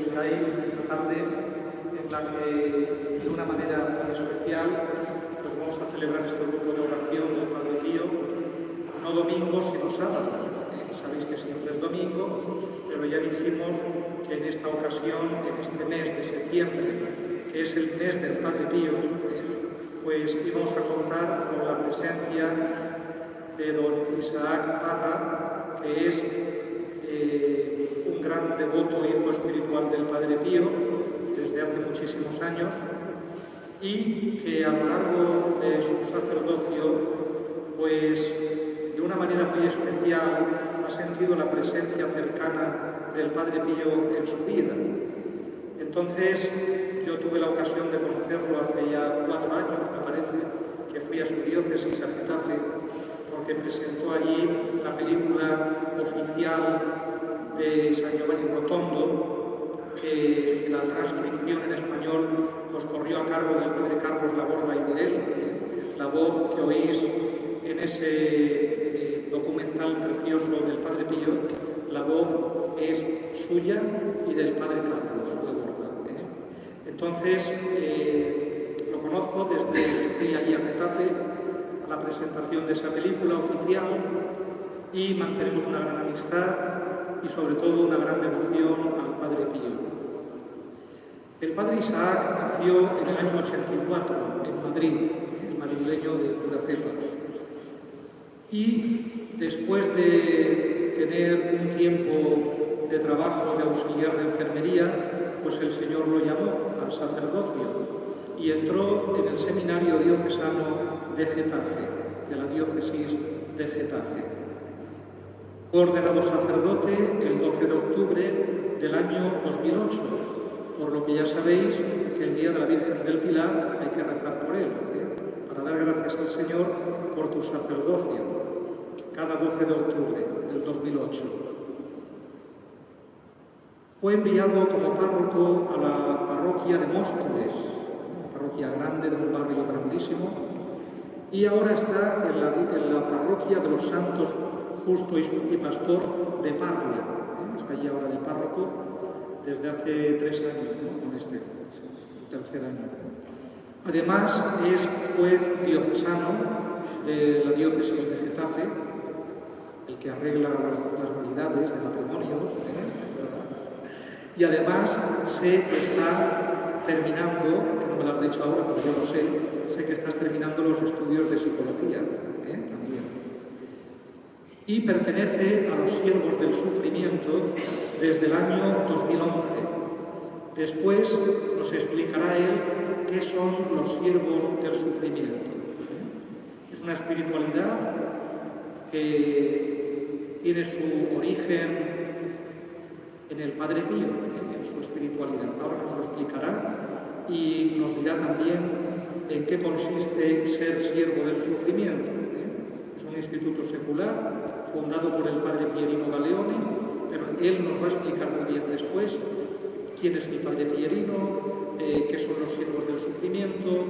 seáis esta tarde en la que, de una manera muy especial, pues vamos a celebrar este grupo de oración del Padre Pío, no domingo, sino sábado. Sabéis que siempre es domingo, pero ya dijimos que en esta ocasión, en este mes de septiembre, que es el mes del Padre Pío, pues íbamos a contar con la presencia de don Isaac Parra, que es un gran devoto e hijo espiritual del Padre Pío desde hace muchísimos años, y que a lo largo de su sacerdocio, pues de una manera muy especial ha sentido la presencia cercana del Padre Pío en su vida. Entonces, yo tuve la ocasión de conocerlo hace ya 4 años, me parece, que fui a su diócesis, a Getafe, porque presentó allí la película oficial de San Giovanni Rotondo, que la transcripción en español pues corrió a cargo del Padre Carlos Laborda y de él. La voz que oís en ese documental precioso del Padre Pío, la voz es suya y del Padre Carlos Laborda. Entonces, lo conozco desde que fui allí a Getafe a la presentación de esa película oficial, y mantenemos una gran amistad y sobre todo una gran devoción al Padre Pío. El Padre Isaac nació en el año 84 en Madrid, el madrileño de Puraceta. Y después de tener un tiempo de trabajo de auxiliar de enfermería, pues el Señor lo llamó al sacerdocio y entró en el seminario diocesano de Getafe, de la diócesis de Getafe. Fue ordenado sacerdote el 12 de octubre del año 2008, por lo que ya sabéis que el día de la Virgen del Pilar hay que rezar por él, para dar gracias al Señor por tu sacerdocio, cada 12 de octubre del 2008. Fue enviado como párroco a la parroquia de Móstoles, una parroquia grande de un barrio grandísimo, y ahora está en la parroquia de los Santos Justo y Pastor de Parla. Está allí ahora de párroco desde hace 3 años, ¿no? Con este tercer año. Además, es juez diocesano de la diócesis de Getafe, el que arregla las unidades de matrimonios, y además sé que está terminando, que no me lo has dicho ahora, pero yo lo sé que estás terminando los estudios de psicología, también. Y pertenece a los Siervos del Sufrimiento desde el año 2011. Después nos explicará él qué son los Siervos del Sufrimiento. Es una espiritualidad que tiene su origen en el Padre Pío, en su espiritualidad. Ahora nos lo explicará y nos dirá también en qué consiste ser siervo del sufrimiento. Es un instituto secular fundado por el Padre Pierino Galeone, pero él nos va a explicar muy bien después quién es el Padre Pierino, qué son los siervos del sufrimiento,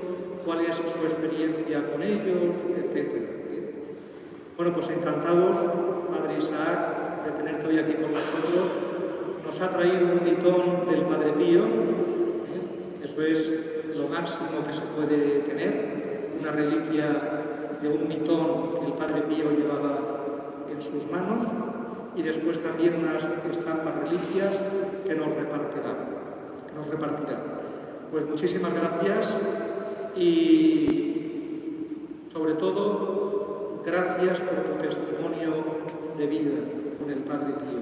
cuál es su experiencia con ellos, etc. Bueno, pues encantados, Padre Isaac, de tenerte hoy aquí con nosotros. Nos ha traído un mitón del Padre Pío, eso es lo máximo que se puede tener, una reliquia de un mitón que el Padre Pío llevaba en sus manos, y después también unas estampas reliquias que nos repartirá. Pues muchísimas gracias y sobre todo gracias por tu testimonio de vida con el Padre Pío.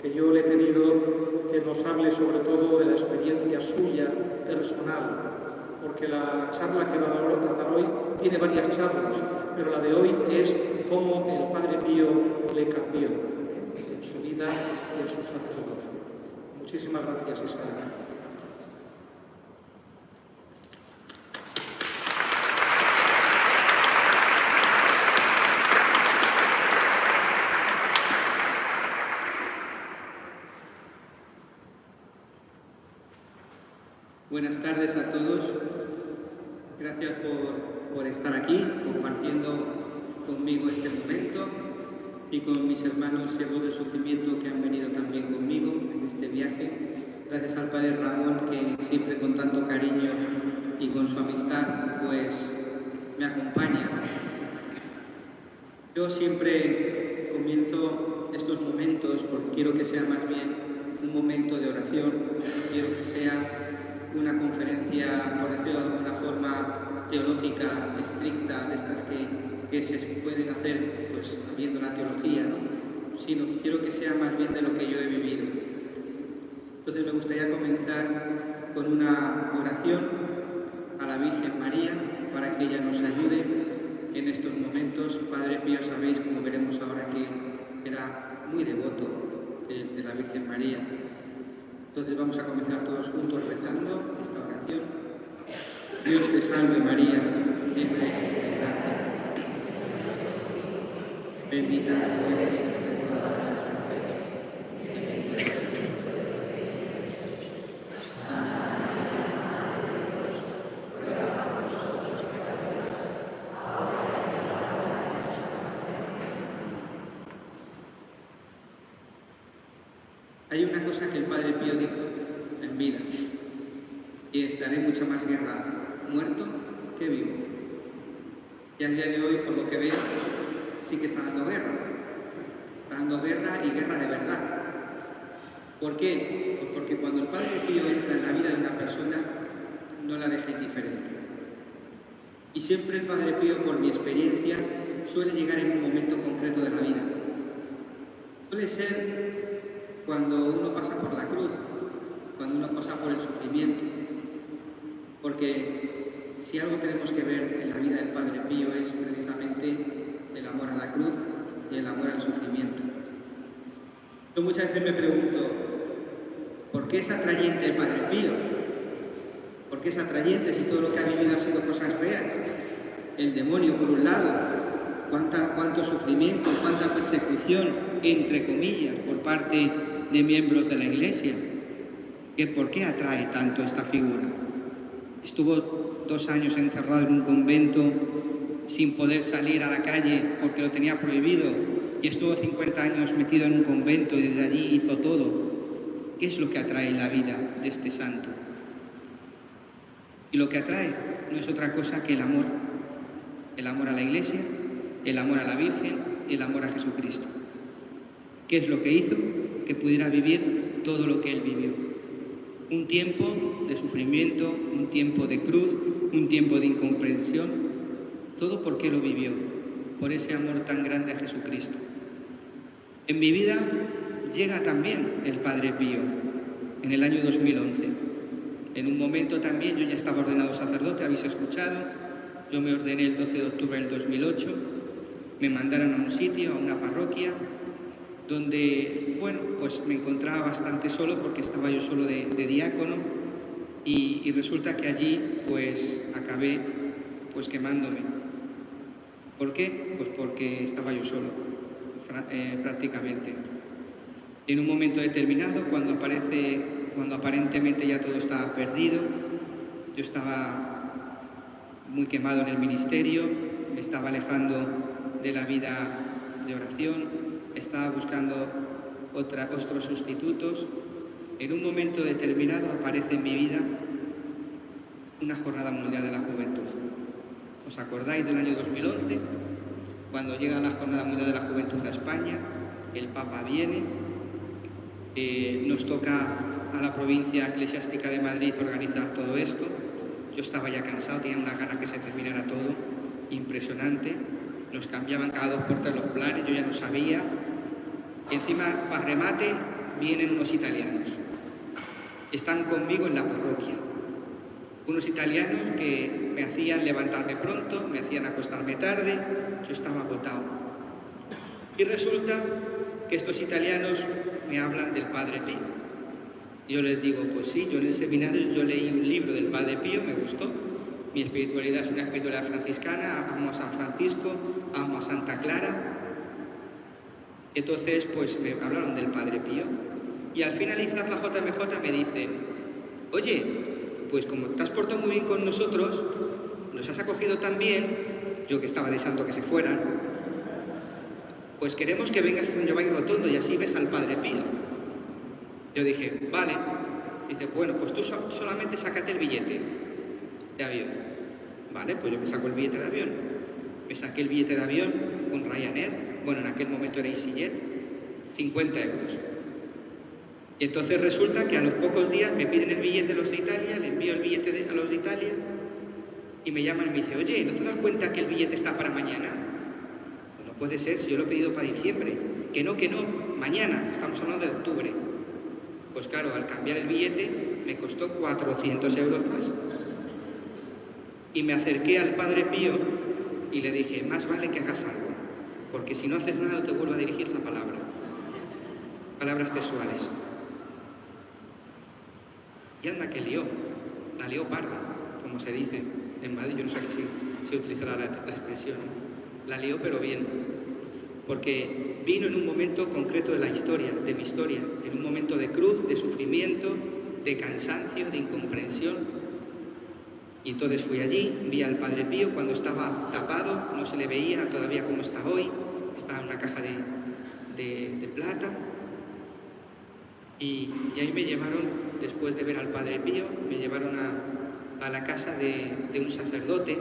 Que yo le he pedido que nos hable sobre todo de la experiencia suya personal, porque la charla que va a dar hoy tiene varias charlas, pero la de hoy es cómo el Padre Pío le cambió en su vida y en su sacerdocio. Muchísimas gracias, Isabel. Buenas tardes a todos. Gracias por estar aquí, compartiendo conmigo este momento. y con mis hermanos siervos del sufrimiento que han venido también conmigo en este viaje. Gracias al Padre Ramón, que siempre con tanto cariño y con su amistad pues me acompaña. Yo siempre comienzo estos momentos porque quiero que sea más bien un momento de oración, quiero que sea una conferencia, por decirlo de alguna forma, teológica, estricta, de estas que se pueden hacer pues viendo la teología, ¿no? Sino quiero que sea más bien de lo que yo he vivido. Entonces me gustaría comenzar con una oración a la Virgen María para que ella nos ayude en estos momentos. Padre Pío, sabéis, como veremos ahora, que era muy devoto de la Virgen María. Entonces vamos a comenzar todos juntos rezando esta oración. Dios te salve María, llena eres de gracia. Bendita tú eres entre todas las mujeres, y bendito es el fruto de tu vientre. Santa María, Madre de Dios, ruega por nosotros pecadores, ahora y en la hora de nuestra muerte. Hay una cosa que el Padre Pío dijo en vida, y es: daré mucha más guerra muerto que vivo. Y a día de hoy, por lo que veo, sí que está dando guerra. Está dando guerra y guerra de verdad. ¿Por qué? Pues porque cuando el Padre Pío entra en la vida de una persona, no la deja indiferente. Y siempre el Padre Pío, por mi experiencia, suele llegar en un momento concreto de la vida. Suele ser cuando uno pasa por la cruz, cuando uno pasa por el sufrimiento. Porque si algo tenemos que ver en la vida del Padre Pío es precisamente el amor a la cruz y el amor al sufrimiento. Yo muchas veces me pregunto, ¿por qué es atrayente el Padre Pío? ¿Por qué es atrayente si todo lo que ha vivido ha sido cosas feas? El demonio, por un lado, cuánto sufrimiento, cuánta persecución, entre comillas, por parte de miembros de la Iglesia. ¿Por qué atrae tanto esta figura? Estuvo 2 años encerrado en un convento sin poder salir a la calle porque lo tenía prohibido, y estuvo 50 años metido en un convento y desde allí hizo todo. ¿Qué es lo que atrae en la vida de este santo? Y lo que atrae no es otra cosa que el amor a la Iglesia, el amor a la Virgen y el amor a Jesucristo. ¿Qué es lo que hizo? Que pudiera vivir todo lo que él vivió. Un tiempo de sufrimiento, un tiempo de cruz, un tiempo de incomprensión, todo porque lo vivió, por ese amor tan grande a Jesucristo. En mi vida llega también el Padre Pío, en el año 2011. En un momento también, yo ya estaba ordenado sacerdote, habéis escuchado, yo me ordené el 12 de octubre del 2008, me mandaron a un sitio, a una parroquia, donde, bueno, pues me encontraba bastante solo porque estaba yo solo de diácono, y resulta que allí pues acabé pues quemándome. ¿Por qué? Pues porque estaba yo solo, prácticamente. En un momento determinado, cuando aparentemente ya todo estaba perdido, yo estaba muy quemado en el ministerio, me estaba alejando de la vida de oración, estaba buscando otros sustitutos. En un momento determinado aparece en mi vida una Jornada Mundial de la Juventud. ¿Os acordáis del año 2011? Cuando llega la Jornada Mundial de la Juventud a España, el Papa viene, nos toca a la provincia eclesiástica de Madrid organizar todo esto. Yo estaba ya cansado, tenía una gana que se terminara todo, impresionante. Nos cambiaban cada 2 por 3 los planes, yo ya no sabía. Encima, para remate, vienen unos italianos. Están conmigo en la parroquia. Unos italianos que me hacían levantarme pronto, me hacían acostarme tarde, yo estaba agotado. Y resulta que estos italianos me hablan del Padre Pío. Yo les digo, pues sí, yo en el seminario yo leí un libro del Padre Pío, me gustó. Mi espiritualidad es una espiritualidad franciscana, amo a San Francisco, amo a Santa Clara. Entonces, pues me hablaron del Padre Pío. Y al finalizar la JMJ me dicen, oye, pues como te has portado muy bien con nosotros, nos has acogido tan bien, yo que estaba deseando que se fueran, pues queremos que vengas a San Giovanni Rotondo y así ves al Padre Pío. Yo dije, vale. Dice, bueno, pues tú solamente sácate el billete de avión. Vale, pues yo me saco el billete de avión. Me saqué el billete de avión con Ryanair, bueno, en aquel momento era EasyJet, 50 euros. Y entonces resulta que a los pocos días me piden el billete a los de Italia, le envío el billete a los de Italia y me llaman y me dicen, oye, ¿no te das cuenta que el billete está para mañana? Pues no puede ser, si yo lo he pedido para diciembre. Que no, mañana, estamos hablando de octubre. Pues claro, al cambiar el billete me costó 400 euros más. Y me acerqué al Padre Pío y le dije, más vale que hagas algo, porque si no haces nada no te vuelvo a dirigir la palabra. Palabras textuales. Y anda que lió, la lió parda, como se dice en Madrid, yo no sé si utilizará la expresión, la lió pero bien, porque vino en un momento concreto de la historia, de mi historia, en un momento de cruz, de sufrimiento, de cansancio, de incomprensión. Y entonces fui allí, vi al Padre Pío cuando estaba tapado, no se le veía todavía como está hoy, estaba en una caja de plata. Y ahí me llevaron, después de ver al Padre Pío, me llevaron a la casa de un sacerdote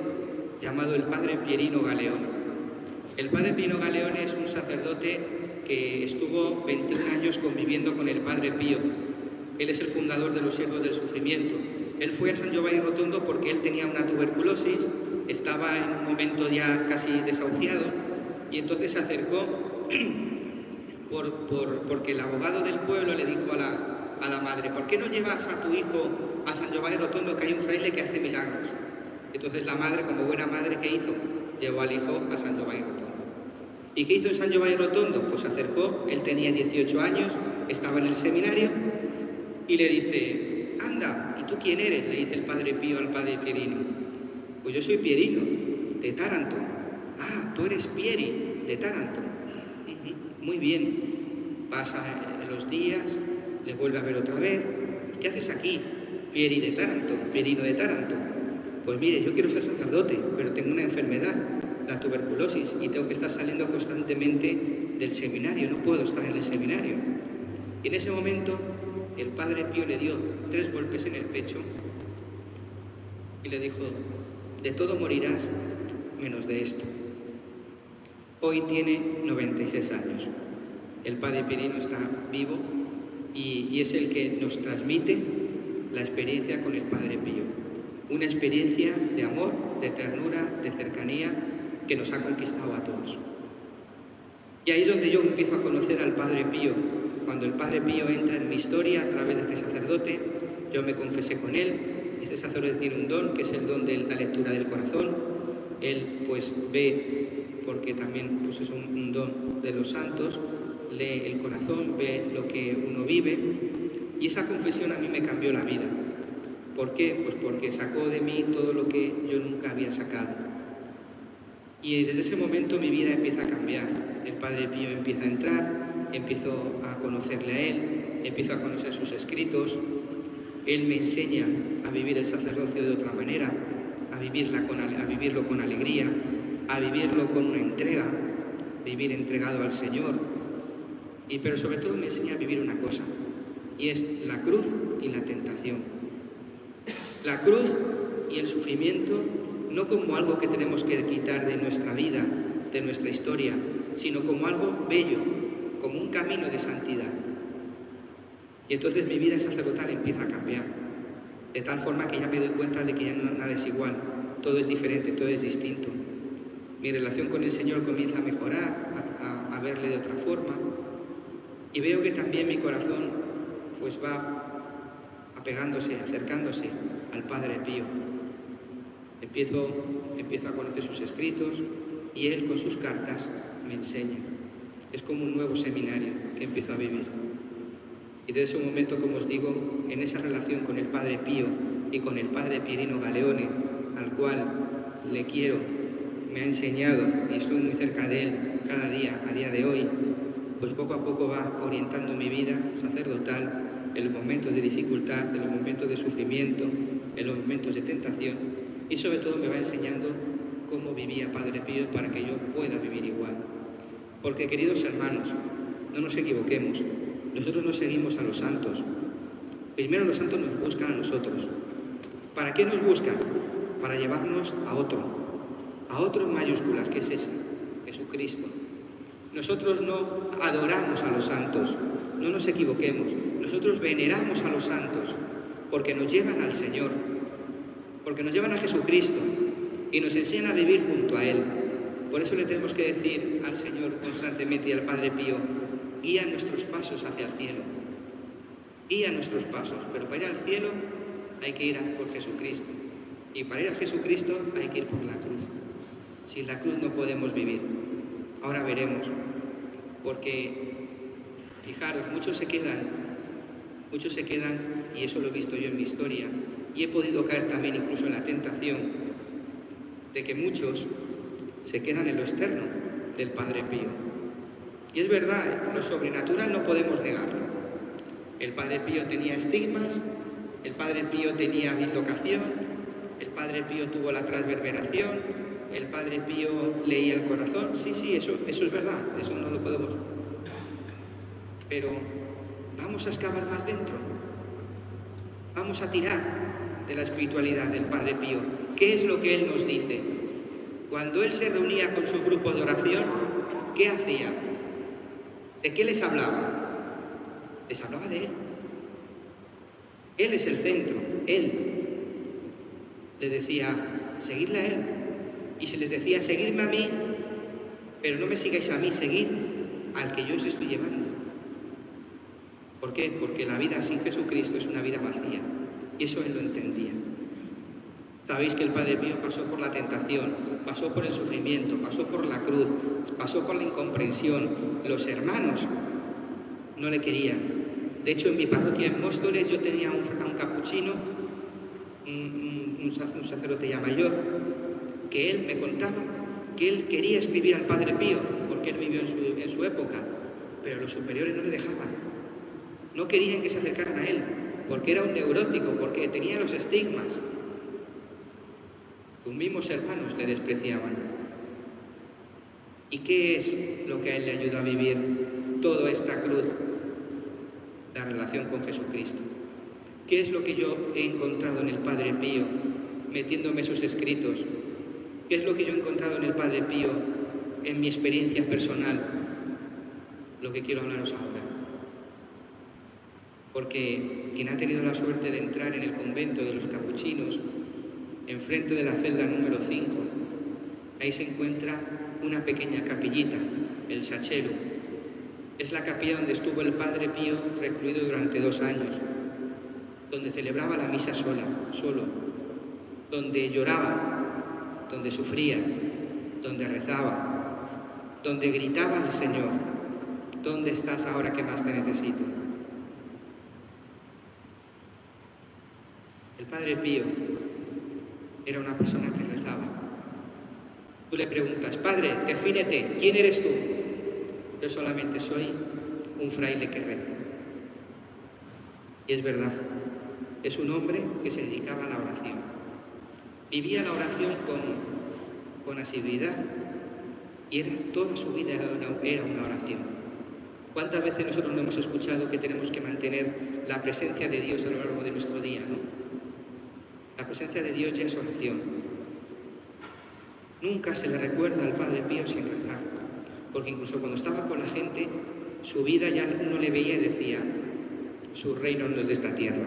llamado el Padre Pierino Galeón. El Padre Pierino Galeón es un sacerdote que estuvo 21 años conviviendo con el Padre Pío. Él es el fundador de los Siervos del Sufrimiento. Él fue a San Giovanni Rotondo porque él tenía una tuberculosis, estaba en un momento ya casi desahuciado y entonces se acercó porque el abogado del pueblo le dijo a la madre, ¿por qué no llevas a tu hijo a San Giovanni Rotondo, que hay un fraile que hace milagros? Entonces la madre, como buena madre, ¿qué hizo? Llevó al hijo a San Giovanni Rotondo. ¿Y qué hizo en San Giovanni Rotondo? Pues se acercó, él tenía 18 años, estaba en el seminario y le dice, anda, ¿y tú quién eres? Le dice el Padre Pío al Padre Pierino. Pues yo soy Pierino, de Taranto. Ah, tú eres Pieri, de Taranto. Muy bien, pasa los días, le vuelve a ver otra vez. ¿Qué haces aquí? Pieri de Taranto, Pierino de Taranto. Pues mire, yo quiero ser sacerdote, pero tengo una enfermedad, la tuberculosis, y tengo que estar saliendo constantemente del seminario, no puedo estar en el seminario. Y en ese momento el Padre Pío le dio 3 golpes en el pecho y le dijo, de todo morirás menos de esto. Hoy tiene 96 años. El Padre Pierino está vivo y es el que nos transmite la experiencia con el Padre Pío. Una experiencia de amor, de ternura, de cercanía que nos ha conquistado a todos. Y ahí es donde yo empiezo a conocer al Padre Pío. Cuando el Padre Pío entra en mi historia a través de este sacerdote, yo me confesé con él. Este sacerdote tiene un don, que es el don de la lectura del corazón. Él pues ve, porque también pues, es un don de los santos, lee el corazón, ve lo que uno vive. Y esa confesión a mí me cambió la vida. ¿Por qué? Pues porque sacó de mí todo lo que yo nunca había sacado. Y desde ese momento mi vida empieza a cambiar. El Padre Pío empieza a entrar, empiezo a conocerle a él, empiezo a conocer sus escritos. Él me enseña a vivir el sacerdocio de otra manera, a vivirlo con alegría, a vivirlo con una entrega, vivir entregado al Señor. Pero sobre todo me enseña a vivir una cosa, y es la cruz y la tentación. La cruz y el sufrimiento no como algo que tenemos que quitar de nuestra vida, de nuestra historia, sino como algo bello, como un camino de santidad. Y entonces mi vida sacerdotal empieza a cambiar, de tal forma que ya me doy cuenta de que ya nada es igual, todo es diferente, todo es distinto. Mi relación con el Señor comienza a mejorar, a verle de otra forma, y veo que también mi corazón pues va apegándose, acercándose al Padre Pío. Empiezo a conocer sus escritos y él con sus cartas me enseña. Es como un nuevo seminario que empiezo a vivir. Y desde ese momento, como os digo, en esa relación con el Padre Pío y con el Padre Pierino Galeone, al cual le quiero, me ha enseñado y estoy muy cerca de él cada día, a día de hoy, pues poco a poco va orientando mi vida sacerdotal en los momentos de dificultad, en los momentos de sufrimiento, en los momentos de tentación, y sobre todo me va enseñando cómo vivía Padre Pío para que yo pueda vivir igual. Porque, queridos hermanos, no nos equivoquemos, nosotros no seguimos a los santos. Primero los santos nos buscan a nosotros. ¿Para qué nos buscan? Para llevarnos a otro en mayúsculas, que es ese, Jesucristo. Nosotros no adoramos a los santos, no nos equivoquemos. Nosotros veneramos a los santos porque nos llevan al Señor, porque nos llevan a Jesucristo y nos enseñan a vivir junto a Él. Por eso le tenemos que decir al Señor constantemente y al Padre Pío: guía nuestros pasos hacia el cielo, guía nuestros pasos, pero para ir al cielo hay que ir por Jesucristo, y para ir a Jesucristo hay que ir por la cruz. Sin la cruz no podemos vivir. Ahora veremos, porque fijaros, muchos se quedan, y eso lo he visto yo en mi historia, y he podido caer también incluso en la tentación de que muchos se quedan en lo externo del Padre Pío. Y es verdad, lo sobrenatural no podemos negarlo. El Padre Pío tenía estigmas, el Padre Pío tenía dislocación, el Padre Pío tuvo la transverberación, el Padre Pío leía el corazón. Sí, eso es verdad, eso no lo podemos. Pero vamos a excavar más dentro, vamos a tirar de la espiritualidad del Padre Pío. ¿Qué es lo que él nos dice? Cuando él se reunía con su grupo de oración, ¿qué hacía? ¿De qué les hablaba? Les hablaba de él. Él es el centro, él. Le decía, seguidle a él. Y se les decía, seguidme a mí, pero no me sigáis a mí, seguid al que yo os estoy llevando. ¿Por qué? Porque la vida sin Jesucristo es una vida vacía. Y eso él lo entendía. Sabéis que el Padre Pío pasó por la tentación, pasó por el sufrimiento, pasó por la cruz, pasó por la incomprensión. Los hermanos no le querían. De hecho, en mi parroquia en Móstoles yo tenía a un capuchino, un sacerdote ya mayor, que él me contaba que él quería escribir al Padre Pío, porque él vivió en su época, pero los superiores no le dejaban. No querían que se acercaran a él, porque era un neurótico, porque tenía los estigmas. Sus mismos hermanos le despreciaban. ¿Y qué es lo que a él le ayuda a vivir toda esta cruz? La relación con Jesucristo. ¿Qué es lo que yo he encontrado en el Padre Pío, metiéndome sus escritos? ¿Qué es lo que yo he encontrado en el Padre Pío, en mi experiencia personal? Lo que quiero hablaros ahora. Porque quien ha tenido la suerte de entrar en el convento de los capuchinos, enfrente de la celda número 5, ahí se encuentra una pequeña capillita, el Sachelo. Es la capilla donde estuvo el Padre Pío recluido durante 2 años, donde celebraba la misa solo, donde lloraba, donde sufría, donde rezaba, donde gritaba al Señor: ¿dónde estás ahora que más te necesito? El Padre Pío era una persona que rezaba. Tú le preguntas: Padre, defínete, ¿quién eres tú? Yo solamente soy un fraile que reza. Y es verdad, es un hombre que se dedicaba a la oración. Vivía la oración con asiduidad y toda su vida era una oración. ¿Cuántas veces nosotros no hemos escuchado que tenemos que mantener la presencia de Dios a lo largo de nuestro día, ¿no? La presencia de Dios ya es oración. Nunca se le recuerda al Padre Pío sin rezar, porque incluso cuando estaba con la gente, su vida ya uno le veía y decía: su reino no es de esta tierra.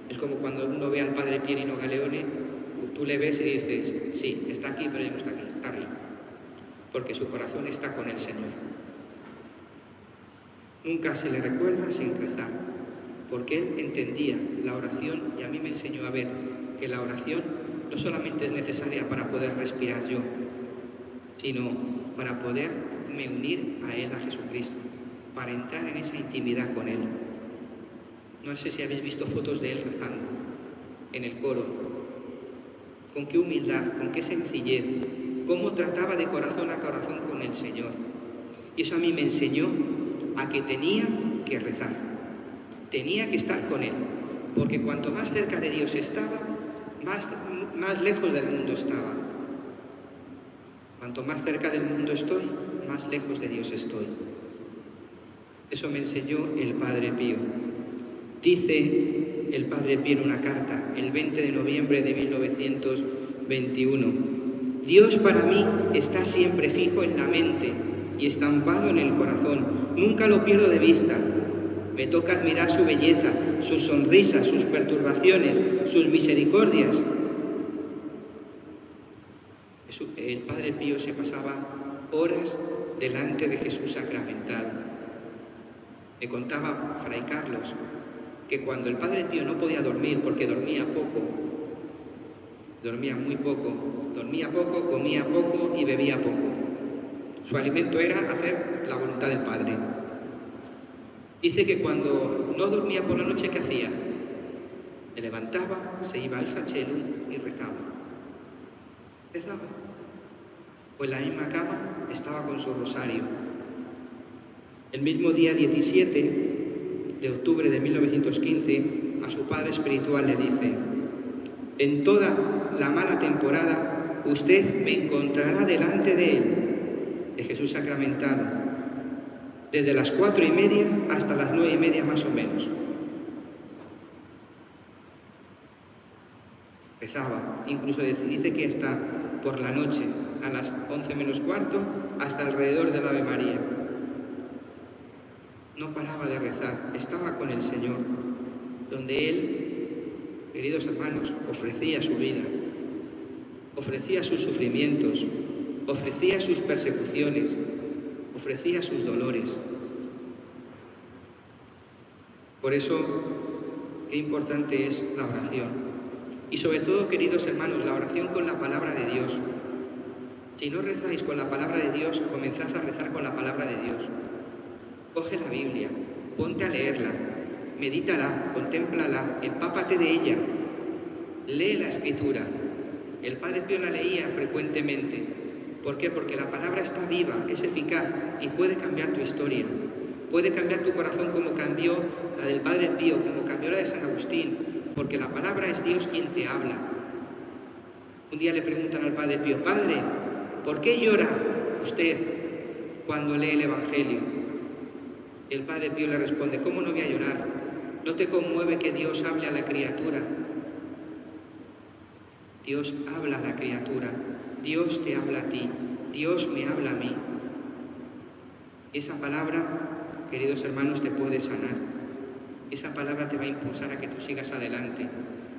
Es como cuando uno ve al Padre Pierino Galeone, tú le ves y dices: sí, está aquí, pero ya no está aquí, está arriba, porque su corazón está con el Señor. Nunca se le recuerda sin rezar, porque él entendía la oración, y a mí me enseñó a ver que la oración no solamente es necesaria para poder respirar yo, sino para poderme unir a Él, a Jesucristo, para entrar en esa intimidad con Él. No sé si habéis visto fotos de Él rezando en el coro. Con qué humildad, con qué sencillez, cómo trataba de corazón a corazón con el Señor. Y eso a mí me enseñó a que tenía que rezar, tenía que estar con Él, porque cuanto más cerca de Dios estaba, más lejos del mundo estaba. Cuanto más cerca del mundo estoy, más lejos de Dios estoy. Eso me enseñó el Padre Pío. Dice el Padre Pío en una carta, el 20 de noviembre de 1921, Dios para mí está siempre fijo en la mente y estampado en el corazón. Nunca lo pierdo de vista. Me toca admirar su belleza, sus sonrisas, sus perturbaciones, sus misericordias. El Padre Pío se pasaba horas delante de Jesús sacramentado. Me contaba Fray Carlos que cuando el Padre Pío no podía dormir porque dormía poco, dormía muy poco, dormía poco, comía poco y bebía poco. Su alimento era hacer la voluntad del Padre. Dice que cuando no dormía por la noche, ¿qué hacía? Se levantaba, se iba al Sachelum y rezaba. Rezaba. O en la misma cama estaba con su rosario. El mismo día 17 de octubre de 1915, a su padre espiritual le dice: en toda la mala temporada usted me encontrará delante de él, de Jesús sacramentado, desde las 4:30 hasta las 9:30 más o menos. Rezaba, incluso dice que hasta por la noche, a las 11 menos cuarto, hasta alrededor del Ave María. No paraba de rezar, estaba con el Señor, donde Él, queridos hermanos, ofrecía su vida, ofrecía sus sufrimientos, ofrecía sus persecuciones, ofrecía sus dolores. Por eso, qué importante es la oración. Y sobre todo, queridos hermanos, la oración con la palabra de Dios. Si no rezáis con la palabra de Dios, comenzad a rezar con la palabra de Dios. Coge la Biblia, ponte a leerla, medítala, contémplala, empápate de ella, lee la Escritura. El Padre Pío la leía frecuentemente. ¿Por qué? Porque la palabra está viva, es eficaz y puede cambiar tu historia. Puede cambiar tu corazón como cambió la del Padre Pío, como cambió la de San Agustín, porque la palabra es Dios quien te habla. Un día le preguntan al Padre Pío: Padre, ¿por qué llora usted cuando lee el Evangelio? Y el Padre Pío le responde: ¿cómo no voy a llorar? ¿No te conmueve que Dios hable a la criatura? Dios habla a la criatura, Dios te habla a ti, Dios me habla a mí. Esa palabra, queridos hermanos, te puede sanar. Esa palabra te va a impulsar a que tú sigas adelante.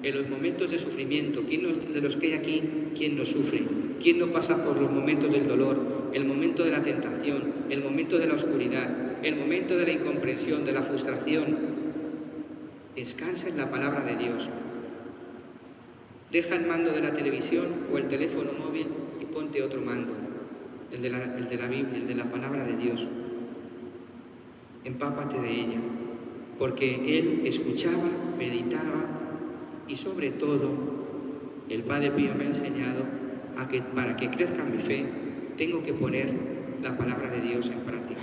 En los momentos de sufrimiento, ¿quién de los que hay aquí, quién no sufre? ¿Quién no pasa por los momentos del dolor, el momento de la tentación, el momento de la oscuridad, el momento de la incomprensión, de la frustración? Descansa en la palabra de Dios. Deja el mando de la televisión o el teléfono móvil y ponte otro mando, el de la Biblia, el de la palabra de Dios. Empápate de ella, porque él escuchaba, meditaba y sobre todo el Padre Pío me ha enseñado a que para que crezca mi fe tengo que poner la palabra de Dios en práctica.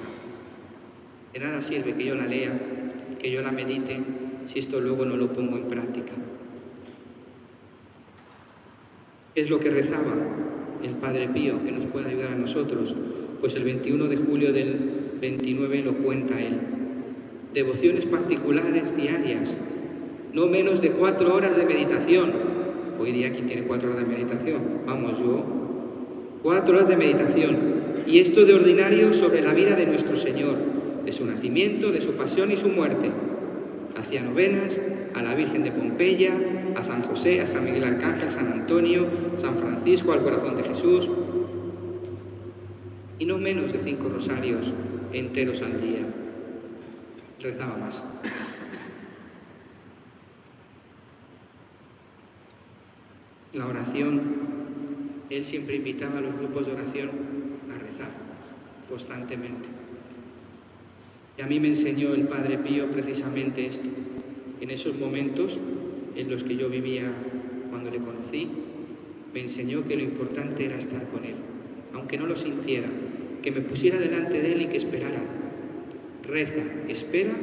De nada sirve que yo la lea, que yo la medite, si esto luego no lo pongo en práctica. ¿Qué es lo que rezaba el Padre Pío que nos puede ayudar a nosotros? Pues el 21 de julio del 29 lo cuenta él. Devociones particulares diarias, no menos de 4 horas de meditación. Hoy día, ¿quién tiene 4 horas de meditación? Vamos, yo. 4 horas de meditación. Y esto de ordinario sobre la vida de nuestro Señor, de su nacimiento, de su pasión y su muerte. Hacía novenas a la Virgen de Pompeya, a San José, a San Miguel Arcángel, San Antonio, San Francisco, al Corazón de Jesús. Y no menos de 5 rosarios enteros al día. Rezaba más. La oración, él siempre invitaba a los grupos de oración a rezar constantemente. Y a mí me enseñó el Padre Pío precisamente esto. En esos momentos en los que yo vivía cuando le conocí, me enseñó que lo importante era estar con él, aunque no lo sintiera, que me pusiera delante de él y que esperara. Reza, espera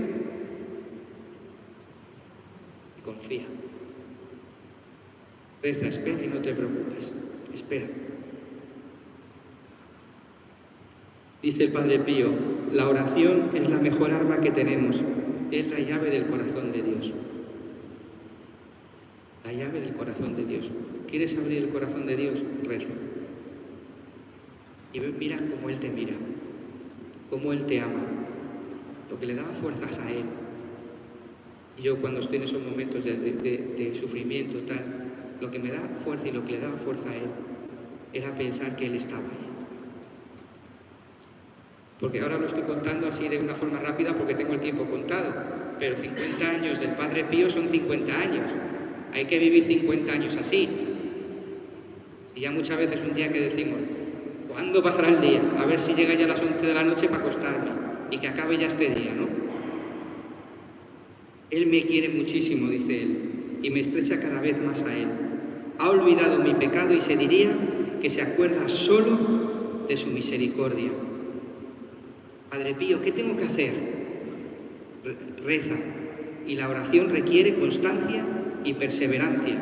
y confía. Reza, espera y no te preocupes. Espera. Dice el Padre Pío, la oración es la mejor arma que tenemos, es la llave del corazón de Dios. La llave del corazón de Dios. ¿Quieres abrir el corazón de Dios? Reza. Y mira cómo Él te mira, cómo Él te ama, lo que le daba fuerzas a Él. Y yo cuando estoy en esos momentos de sufrimiento, tal, lo que me da fuerza y lo que le daba fuerza a Él era pensar que Él estaba ahí. Porque ahora lo estoy contando así de una forma rápida porque tengo el tiempo contado, pero 50 años del Padre Pío son 50 años. Hay que vivir 50 años así. Y ya muchas veces un día que decimos, ¿cuándo pasará el día? A ver si llega ya a las 11 de la noche para acostarme y que acabe ya este día, ¿no? Él me quiere muchísimo, dice él, y me estrecha cada vez más a Él. Ha olvidado mi pecado y se diría que se acuerda solo de su misericordia. Padre Pío, ¿qué tengo que hacer? Reza. Y la oración requiere constancia y perseverancia.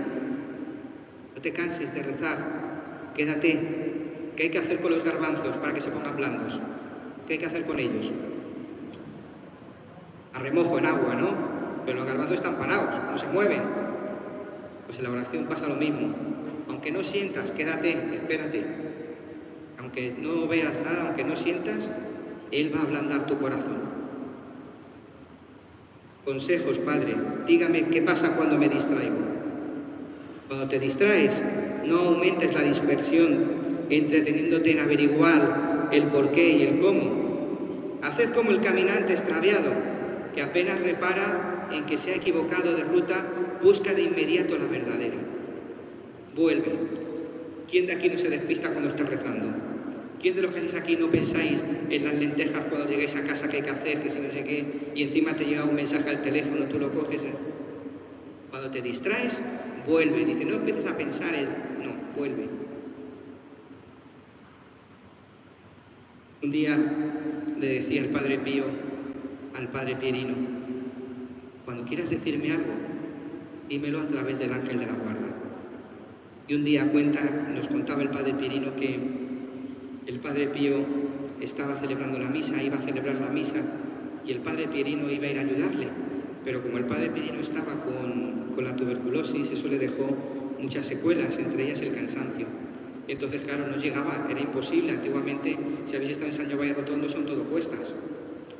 No te canses de rezar. Quédate. ¿Qué hay que hacer con los garbanzos para que se pongan blandos? ¿Qué hay que hacer con ellos? A remojo en agua, ¿no? Pero los garbanzos están parados, no se mueven. Pues en la oración pasa lo mismo. Aunque no sientas, quédate, espérate. Aunque no veas nada, aunque no sientas, Él va a ablandar tu corazón. Consejos, Padre. Dígame qué pasa cuando me distraigo. Cuando te distraes, no aumentes la dispersión entreteniéndote en averiguar el por qué y el cómo. Haced como el caminante extraviado, que apenas repara en que se ha equivocado de ruta, busca de inmediato la verdadera. Vuelve. ¿Quién de aquí no se despista cuando está rezando? ¿Quién de los que estáis aquí no pensáis en las lentejas cuando lleguéis a casa, qué hay que hacer, que si no sé qué, y encima te llega un mensaje al teléfono, tú lo coges? Cuando te distraes, vuelve. Dice, no empieces a pensar en... No, vuelve. Un día le decía el Padre Pío al Padre Pierino, cuando quieras decirme algo, dímelo a través del ángel de la guarda. Y un día nos contaba el Padre Pierino que el Padre Pío estaba celebrando la misa, iba a celebrar la misa, y el Padre Pierino iba a ir a ayudarle. Pero como el Padre Pierino estaba con la tuberculosis, eso le dejó muchas secuelas, entre ellas el cansancio. Y entonces, claro, no llegaba, era imposible. Antiguamente, si habéis estado en San Giovanni Rotondo, son todo cuestas.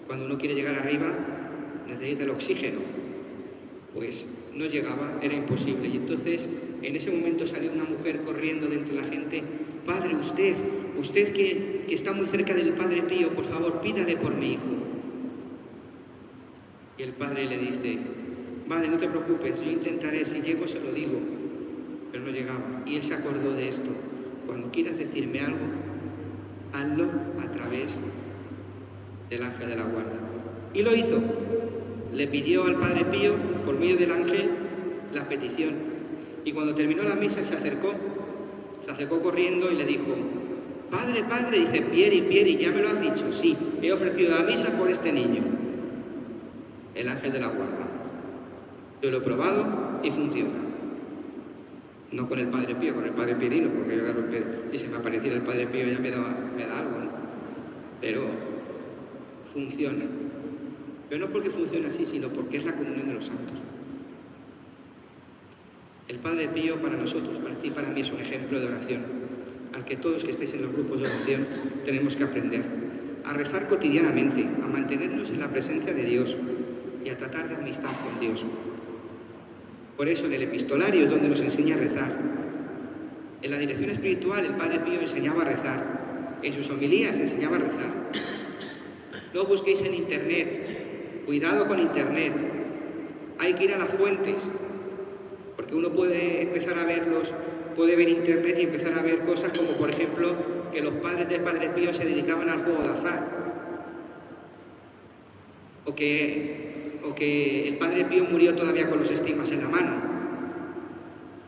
Cuando uno quiere llegar arriba, necesita el oxígeno. Pues no llegaba, era imposible. Y entonces, en ese momento salió una mujer corriendo de entre la gente. Padre, usted que está muy cerca del Padre Pío, por favor, pídale por mi hijo. Y el Padre le dice, vale, no te preocupes, yo intentaré, si llego se lo digo. Pero no llegaba. Y él se acordó de esto. Cuando quieras decirme algo, hazlo a través del ángel de la guarda. Y lo hizo. Le pidió al Padre Pío, por medio del ángel, la petición. Y cuando terminó la misa se acercó corriendo y le dijo, Padre, dice, Pieri, ¿ya me lo has dicho? Sí, he ofrecido la misa por este niño. El ángel de la guarda. Yo lo he probado y funciona. No con el Padre Pío, con el Padre Pierino, porque yo claro que si se me apareciera el Padre Pío ya me da algo, ¿no? Pero funciona. Pero no porque funcione así, sino porque es la comunión de los santos. El Padre Pío para nosotros, para ti y para mí es un ejemplo de oración, al que todos que estéis en los grupos de oración tenemos que aprender. A rezar cotidianamente, a mantenernos en la presencia de Dios y a tratar de amistad con Dios. Por eso en el epistolario es donde nos enseña a rezar. En la dirección espiritual el Padre Pío enseñaba a rezar. En sus homilías enseñaba a rezar. No busquéis en internet. Cuidado con internet. Hay que ir a las fuentes. Porque uno puede empezar a puede ver internet y empezar a ver cosas como, por ejemplo, que los padres del Padre Pío se dedicaban al juego de azar. O que el Padre Pío murió todavía con los estigmas en la mano.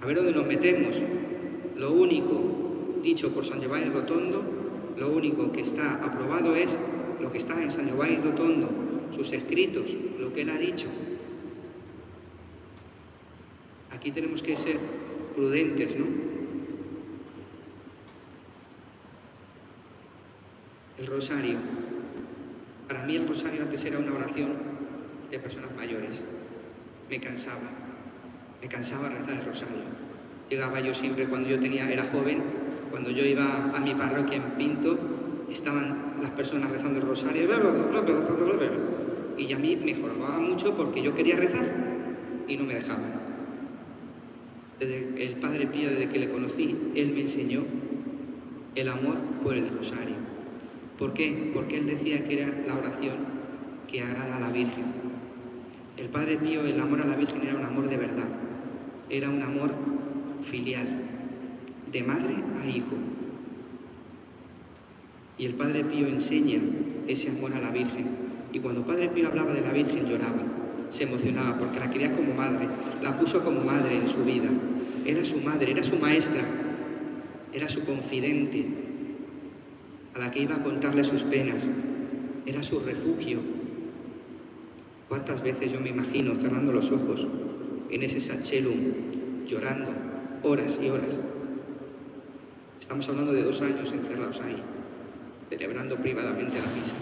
A ver dónde nos metemos. Lo único dicho por San Giovanni Rotondo, lo único que está aprobado es lo que está en San Giovanni Rotondo, sus escritos, lo que él ha dicho. Aquí tenemos que ser prudentes, ¿no? El rosario. Para mí el rosario antes era una oración de personas mayores. Me cansaba rezar el rosario. Llegaba yo siempre cuando era joven, cuando yo iba a mi parroquia en Pinto, estaban las personas rezando el rosario y a mí me jorobaba mucho porque yo quería rezar y no me dejaban. Desde el Padre Pío, desde que le conocí, él me enseñó el amor por el rosario. ¿Por qué? Porque él decía que era la oración que agrada a la Virgen. El Padre Pío, el amor a la Virgen era un amor de verdad, era un amor filial, de madre a hijo. Y el Padre Pío enseña ese amor a la Virgen. Y cuando Padre Pío hablaba de la Virgen lloraba, se emocionaba porque la quería como madre, la puso como madre en su vida. Era su madre, era su maestra, era su confidente, a la que iba a contarle sus penas, era su refugio. ¿Cuántas veces yo me imagino cerrando los ojos en ese Sachelum, llorando horas y horas? Estamos hablando de 2 años encerrados ahí, celebrando privadamente la misa.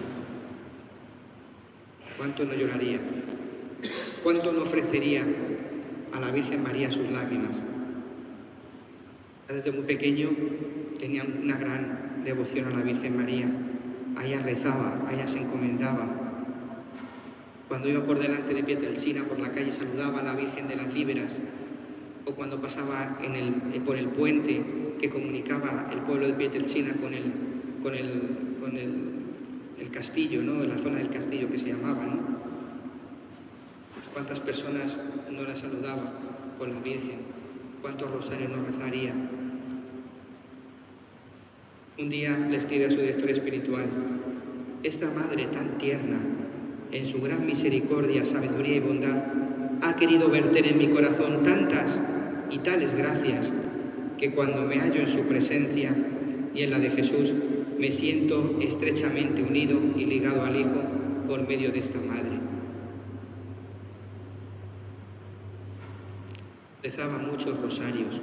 ¿Cuánto no lloraría? ¿Cuánto no ofrecería a la Virgen María sus lágrimas? Desde muy pequeño tenía una gran devoción a la Virgen María. A ella rezaba, a ella se encomendaba. Cuando iba por delante de Pietrelcina por la calle saludaba a la Virgen de las Líberas, o cuando pasaba por el puente que comunicaba el pueblo de Pietrelcina con el castillo, ¿no? La zona del castillo que se llamaba, ¿no? ¿Cuántas personas no la saludaban con la Virgen? ¿Cuántos rosarios no rezaría? Un día le escribe a su director espiritual: esta madre tan tierna, en su gran misericordia, sabiduría y bondad, ha querido verter en mi corazón tantas y tales gracias que cuando me hallo en su presencia y en la de Jesús, me siento estrechamente unido y ligado al Hijo por medio de esta madre. Rezaba muchos rosarios,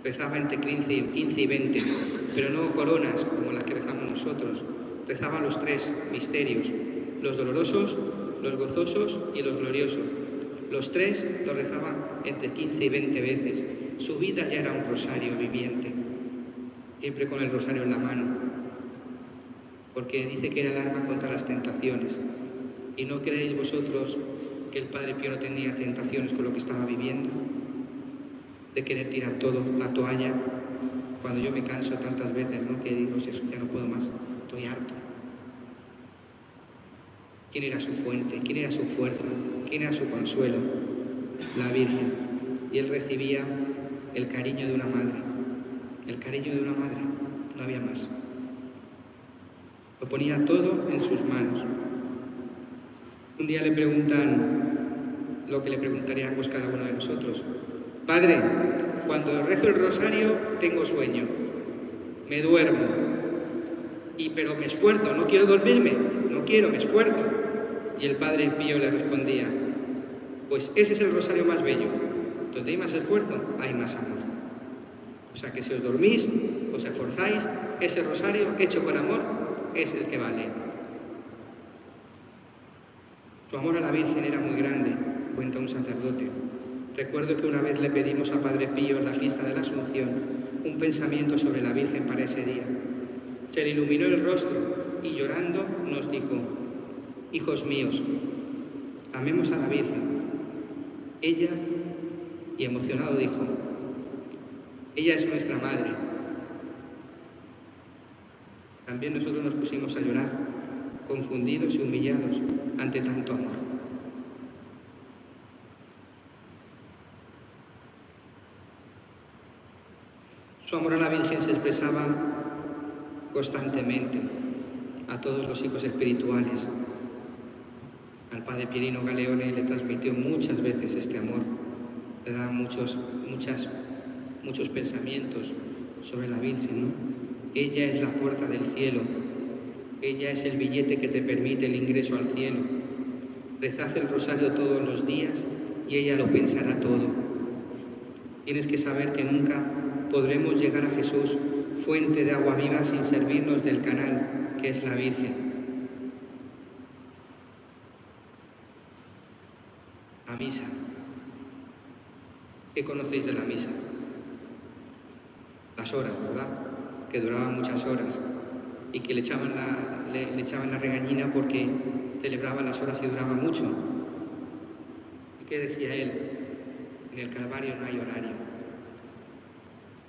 rezaba entre 15 y 20, pero no coronas como las que rezamos nosotros. Rezaba los 3 misterios, los dolorosos, los gozosos y los gloriosos. Los 3 los rezaba entre 15 y 20 veces. Su vida ya era un rosario viviente, siempre con el rosario en la mano, porque dice que era el arma contra las tentaciones. ¿Y no creéis vosotros que el Padre Pío no tenía tentaciones con lo que estaba viviendo? De querer tirar todo, la toalla, cuando yo me canso tantas veces, ¿no? Que digo, ya no puedo más, estoy harto. ¿Quién era su fuente? ¿Quién era su fuerza? ¿Quién era su consuelo? La Virgen. Y él recibía el cariño de una madre. El cariño de una madre, no había más. Lo ponía todo en sus manos. Un día le preguntan lo que le preguntaríamos cada uno de nosotros: Padre, cuando rezo el rosario tengo sueño, me duermo, pero me esfuerzo, no quiero dormirme, me esfuerzo. Y el Padre Pío le respondía: pues ese es el rosario más bello, donde hay más esfuerzo, hay más amor. O sea que si os dormís, os esforzáis, ese rosario hecho con amor es el que vale. Su amor a la Virgen era muy grande, cuenta un sacerdote. Recuerdo que una vez le pedimos a Padre Pío en la fiesta de la Asunción un pensamiento sobre la Virgen para ese día. Se le iluminó el rostro y llorando nos dijo: hijos míos, amemos a la Virgen. Ella, y emocionado dijo: ella es nuestra madre. También nosotros nos pusimos a llorar, confundidos y humillados ante tanto amor. Su amor a la Virgen se expresaba constantemente a todos los hijos espirituales. Al Padre Pierino Galeone le transmitió muchas veces este amor, le daba muchos pensamientos sobre la Virgen, ¿no? Ella es la puerta del cielo, ella es el billete que te permite el ingreso al cielo. Rezad el rosario todos los días y ella lo pensará todo. Tienes que saber que nunca podremos llegar a Jesús fuente de agua viva sin servirnos del canal que es la Virgen. La misa. ¿Qué conocéis de la misa? Las horas, ¿verdad? Que duraban muchas horas y que le echaban la regañina porque celebraban las horas y duraba mucho. ¿Y qué decía él? En el Calvario no hay horario.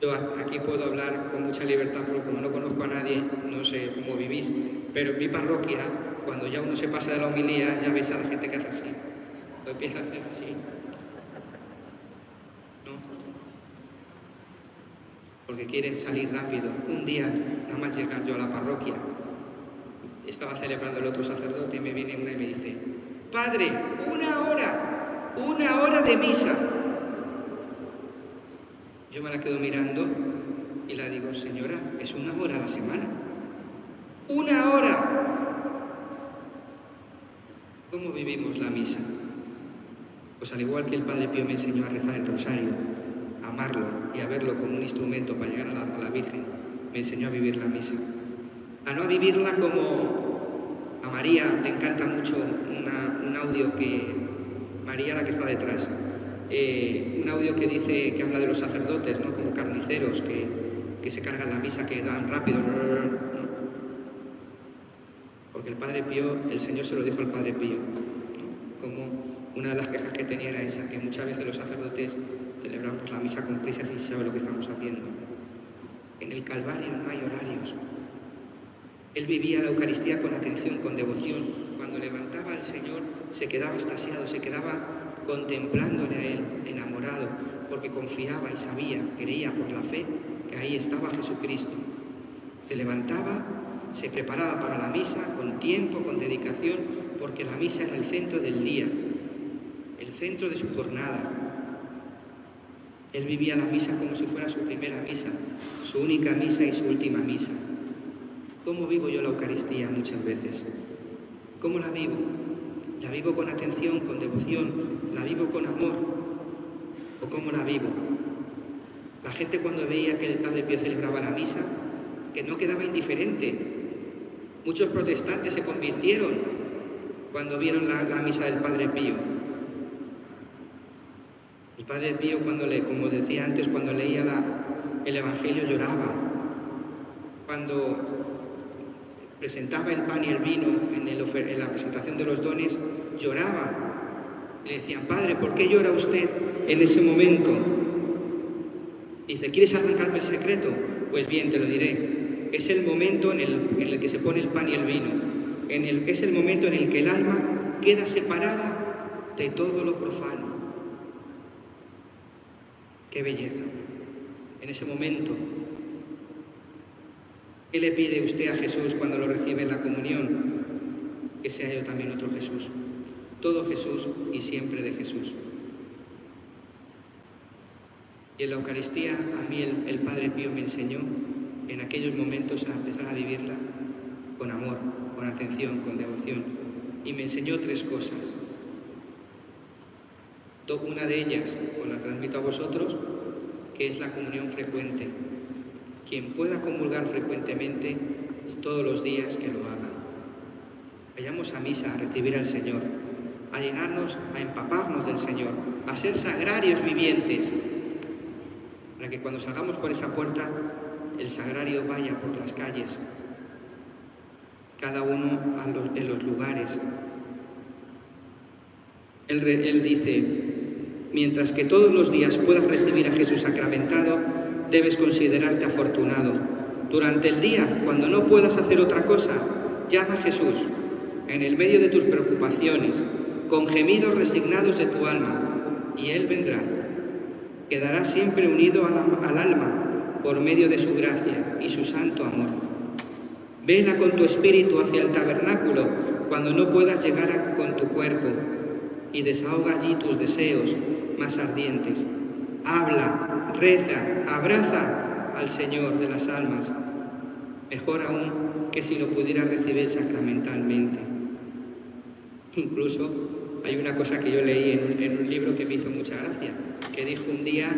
Yo aquí puedo hablar con mucha libertad porque como no conozco a nadie, no sé cómo vivís, pero en mi parroquia, cuando ya uno se pasa de la homilía, ya veis a la gente que hace así. Lo empieza a hacer así. ¿No? Porque quieren salir rápido. Un día, nada más llegar yo a la parroquia, estaba celebrando el otro sacerdote y me viene una y me dice: Padre, una hora de misa. Yo me la quedo mirando y la digo: señora, es 1 hora a la semana. 1 hora. ¿Cómo vivimos la misa? Pues al igual que el Padre Pío me enseñó a rezar el rosario, a amarlo y a verlo como un instrumento para llegar a la Virgen, me enseñó a vivir la misa. A no vivirla como a María le encanta mucho un audio que María, la que está detrás, un audio que dice, que habla de los sacerdotes, ¿no? Como carniceros que se cargan la misa, que dan rápido, ¿no? Porque el Padre Pío, el Señor se lo dijo al Padre Pío, ¿no? Como una de las quejas que tenía era esa, que muchas veces los sacerdotes celebramos la misa con prisas y se sabe lo que estamos haciendo. En el Calvario no hay horarios. Él vivía la Eucaristía con atención, con devoción. Cuando levantaba al Señor se quedaba extasiado, se quedaba contemplándole a Él, enamorado, porque confiaba y sabía, creía por la fe que ahí estaba Jesucristo. Se levantaba, se preparaba para la misa con tiempo, con dedicación, porque la misa era el centro del día, el centro de su jornada. Él vivía la misa como si fuera su primera misa, su única misa y su última misa. ¿Cómo vivo yo la Eucaristía muchas veces? ¿Cómo la vivo? ¿La vivo con atención, con devoción? ¿La vivo con amor? ¿O cómo la vivo? La gente cuando veía que el Padre Pío celebraba la misa, que no quedaba indiferente. Muchos protestantes se convirtieron cuando vieron la misa del Padre Pío. El Padre Pío, como decía antes, cuando leía el Evangelio lloraba. Cuando presentaba el pan y el vino en la presentación de los dones, lloraba. Le decían: Padre, ¿por qué llora usted en ese momento? Dice: ¿quieres arrancarme el secreto? Pues bien, te lo diré. Es el momento en el que se pone el pan y el vino. Es el momento en el que el alma queda separada de todo lo profano. ¡Qué belleza! En ese momento, ¿qué le pide usted a Jesús cuando lo recibe en la comunión? Que sea yo también otro Jesús. Todo Jesús y siempre de Jesús. Y en la Eucaristía a mí el Padre Pío me enseñó en aquellos momentos a empezar a vivirla con amor, con atención, con devoción. Y me enseñó 3 cosas. Una de ellas os la transmito a vosotros, que es la comunión frecuente. Quien pueda comulgar frecuentemente, todos los días que lo haga. Vayamos a misa a recibir al Señor, a llenarnos, a empaparnos del Señor, a ser sagrarios vivientes, para que cuando salgamos por esa puerta, el sagrario vaya por las calles, cada uno en los lugares. Él dice: mientras que todos los días puedas recibir a Jesús sacramentado, debes considerarte afortunado. Durante el día, cuando no puedas hacer otra cosa, llama a Jesús en el medio de tus preocupaciones, con gemidos resignados de tu alma, y Él vendrá. Quedará siempre unido al alma por medio de su gracia y su santo amor. Vela con tu espíritu hacia el tabernáculo cuando no puedas llegar con tu cuerpo, y desahoga allí tus deseos más ardientes. Habla, reza, abraza al Señor de las almas. Mejor aún que si lo pudiera recibir sacramentalmente. Incluso hay una cosa que yo leí en un libro que me hizo mucha gracia, que dijo un día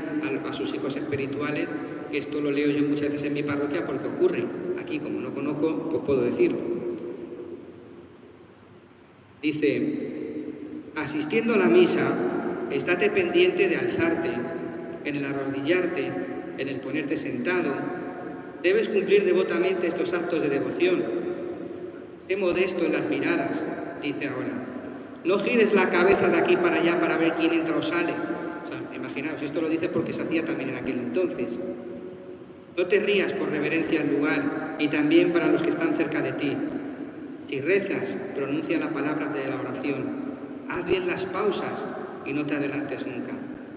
a sus hijos espirituales porque esto lo leo yo muchas veces en mi parroquia porque ocurre. Aquí, como no conozco, pues puedo decirlo. Dice, asistiendo a la misa, estate pendiente de alzarte, en el arrodillarte, en el ponerte sentado. Debes cumplir devotamente estos actos de devoción. Sé modesto en las miradas, dice ahora. No gires la cabeza de aquí para allá para ver quién entra o sale. O sea, imaginaos, esto lo dice porque se hacía también en aquel entonces. No te rías por reverencia al lugar y también para los que están cerca de ti. Si rezas, pronuncia las palabras de la oración. Haz bien las pausas y no te adelantes nunca.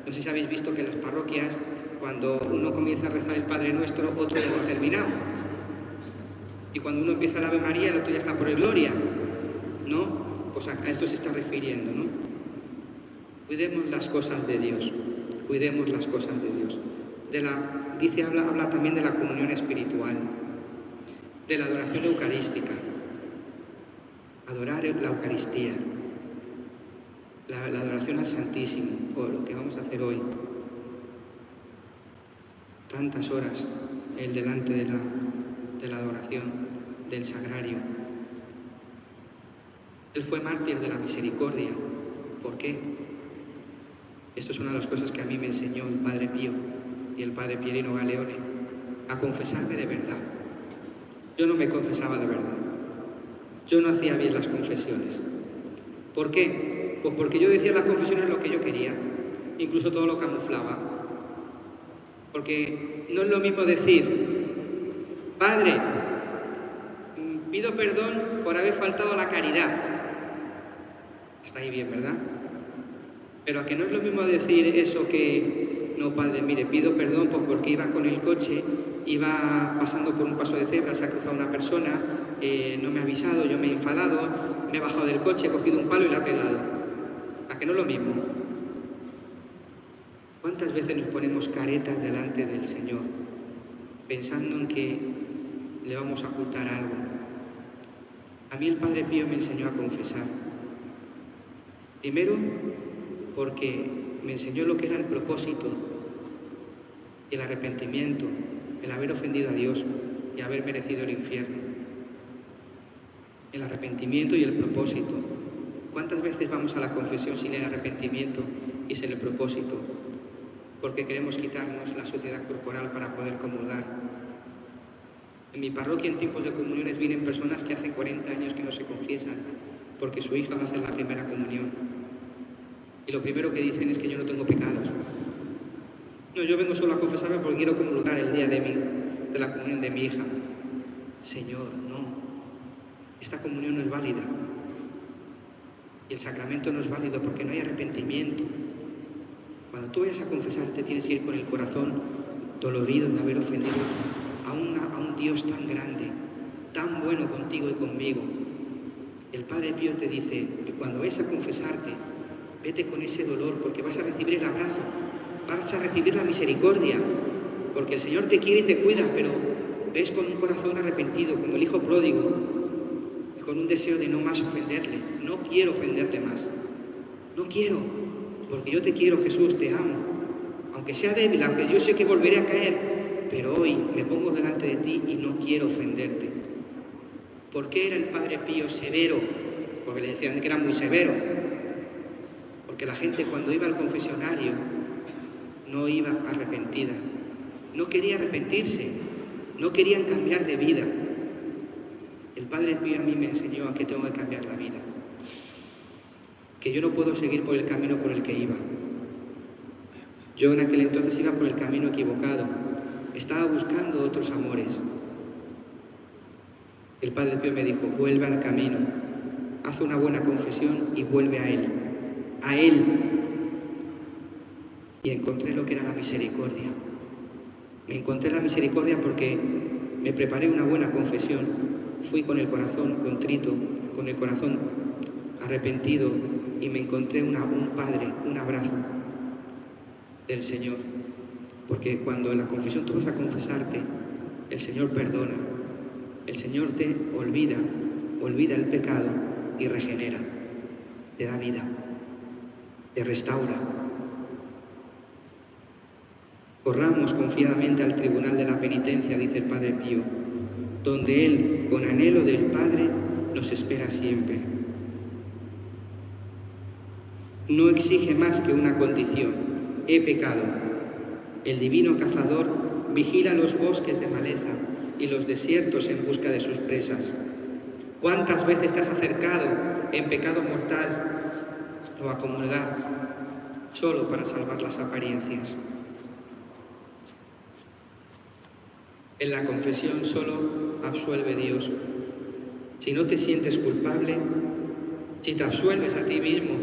No sé si habéis visto que en las parroquias, cuando uno comienza a rezar el Padre Nuestro, otro ya lo ha terminado. Y cuando uno empieza el Ave María, el otro ya está por el Gloria, ¿no? Pues a esto se está refiriendo, ¿no? Cuidemos las cosas de Dios, cuidemos las cosas de Dios. Habla también de la comunión espiritual, de la adoración eucarística, adorar la Eucaristía, la adoración al Santísimo, o lo que vamos a hacer hoy. Tantas horas delante de la adoración, del sagrario. Él fue mártir de la misericordia. ¿Por qué? Esto es una de las cosas que a mí me enseñó el Padre Pío y el Padre Pierino Galeone, a confesarme de verdad. Yo no me confesaba de verdad. Yo no hacía bien las confesiones. ¿Por qué? Pues porque yo decía en las confesiones lo que yo quería, incluso todo lo camuflaba. Porque no es lo mismo decir, Padre, pido perdón por haber faltado a la caridad. Está ahí bien, ¿verdad? Pero a que no es lo mismo decir eso que, no, Padre, mire, pido perdón porque iba con el coche, iba pasando por un paso de cebra, se ha cruzado una persona, no me ha avisado, yo me he enfadado, me he bajado del coche, he cogido un palo y le he pegado. ¿A que no es lo mismo? ¿Cuántas veces nos ponemos caretas delante del Señor, pensando en que le vamos a ocultar algo? A mí el Padre Pío me enseñó a confesar. Primero, porque me enseñó lo que era el propósito, el arrepentimiento, el haber ofendido a Dios y haber merecido el infierno. El arrepentimiento y el propósito. ¿Cuántas veces vamos a la confesión sin el arrepentimiento y sin el propósito? Porque queremos quitarnos la suciedad corporal para poder comulgar. En mi parroquia, en tiempos de comuniones, vienen personas que hace 40 años que no se confiesan porque su hija va a hacer la primera comunión. Y lo primero que dicen es que yo no tengo pecados. No, yo vengo solo a confesarme porque quiero comulgar el día de la comunión de mi hija. Señor, no. Esta comunión no es válida. Y el sacramento no es válido porque no hay arrepentimiento. Cuando tú vayas a confesarte tienes que ir con el corazón dolorido de haber ofendido a un Dios tan grande, tan bueno contigo y conmigo. El Padre Pío te dice que cuando vayas a confesarte, vete con ese dolor porque vas a recibir el abrazo, vas a recibir la misericordia, porque el Señor te quiere y te cuida, pero ves con un corazón arrepentido, como el hijo pródigo, y con un deseo de no más ofenderle. No quiero ofenderle más. No quiero, porque yo te quiero, Jesús, te amo. Aunque sea débil, aunque yo sé que volveré a caer, pero hoy me pongo delante de ti y no quiero ofenderte. ¿Por qué era el Padre Pío severo? Porque le decían que era muy severo. Porque la gente cuando iba al confesionario no iba arrepentida. No quería arrepentirse. No querían cambiar de vida. El Padre Pío a mí me enseñó a que tengo que cambiar la vida. Que yo no puedo seguir por el camino por el que iba. Yo en aquel entonces iba por el camino equivocado. Estaba buscando otros amores. El Padre Pío me dijo, vuelve al camino, haz una buena confesión y vuelve a Él. A Él. Y encontré lo que era la misericordia. Me encontré la misericordia porque me preparé una buena confesión. Fui con el corazón contrito, con el corazón arrepentido y me encontré un Padre, un abrazo del Señor. Porque cuando en la confesión tú vas a confesarte, el Señor perdona, el Señor te olvida el pecado y regenera, te da vida, te restaura. Corramos confiadamente al tribunal de la penitencia, dice el Padre Pío, donde Él, con anhelo del Padre, nos espera siempre. No exige más que una condición: he pecado. El divino cazador vigila los bosques de maleza y los desiertos en busca de sus presas. ¿Cuántas veces te has acercado en pecado mortal o a comulgar solo para salvar las apariencias? En la confesión solo absuelve Dios. Si no te sientes culpable, si te absuelves a ti mismo,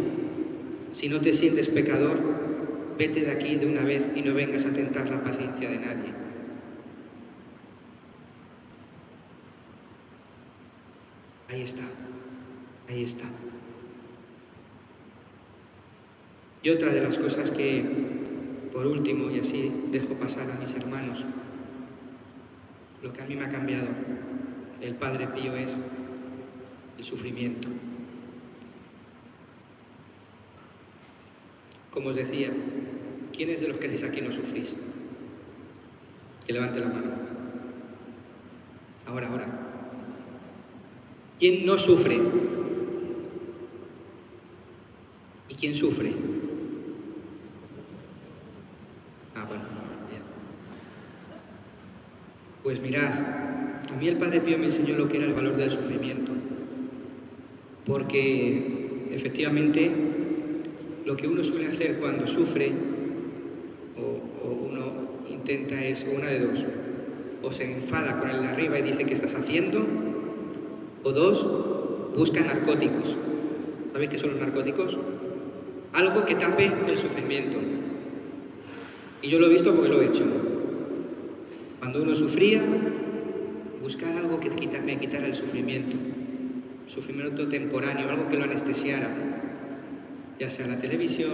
si no te sientes pecador, vete de aquí de una vez y no vengas a tentar la paciencia de nadie. Ahí está, ahí está. Y otra de las cosas que, por último, y así dejo pasar a mis hermanos, lo que a mí me ha cambiado el Padre Pío es el sufrimiento. Como os decía, ¿quiénes de los que estáis aquí no sufrís? Que levante la mano. Ahora. ¿Quién no sufre? ¿Y quién sufre? Bueno, bien. Pues mirad, a mí el Padre Pío me enseñó lo que era el valor del sufrimiento, porque efectivamente lo que uno suele hacer cuando sufre, o uno intenta es una de dos: o se enfada con el de arriba y dice ¿qué estás haciendo? O dos, busca narcóticos. ¿Sabéis qué son los narcóticos? Algo que tape el sufrimiento. Y yo lo he visto porque lo he hecho. Cuando uno sufría, buscar algo que me quitara el sufrimiento. Sufrimiento temporáneo, algo que lo anestesiara. Ya sea la televisión,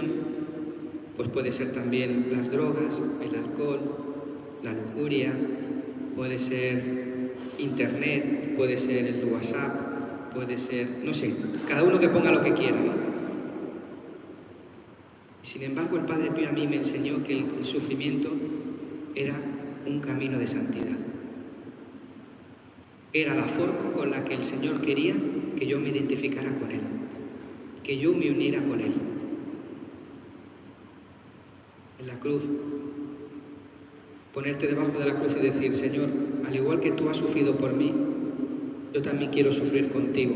pues puede ser también las drogas, el alcohol, la lujuria, puede ser internet, puede ser el WhatsApp, puede ser, no sé, cada uno que ponga lo que quiera, ¿no? Sin embargo, el Padre Pío a mí me enseñó que el sufrimiento era un camino de santidad. Era la forma con la que el Señor quería que yo me identificara con Él, que yo me uniera con Él. En la cruz, ponerte debajo de la cruz y decir: Señor, al igual que tú has sufrido por mí, yo también quiero sufrir contigo.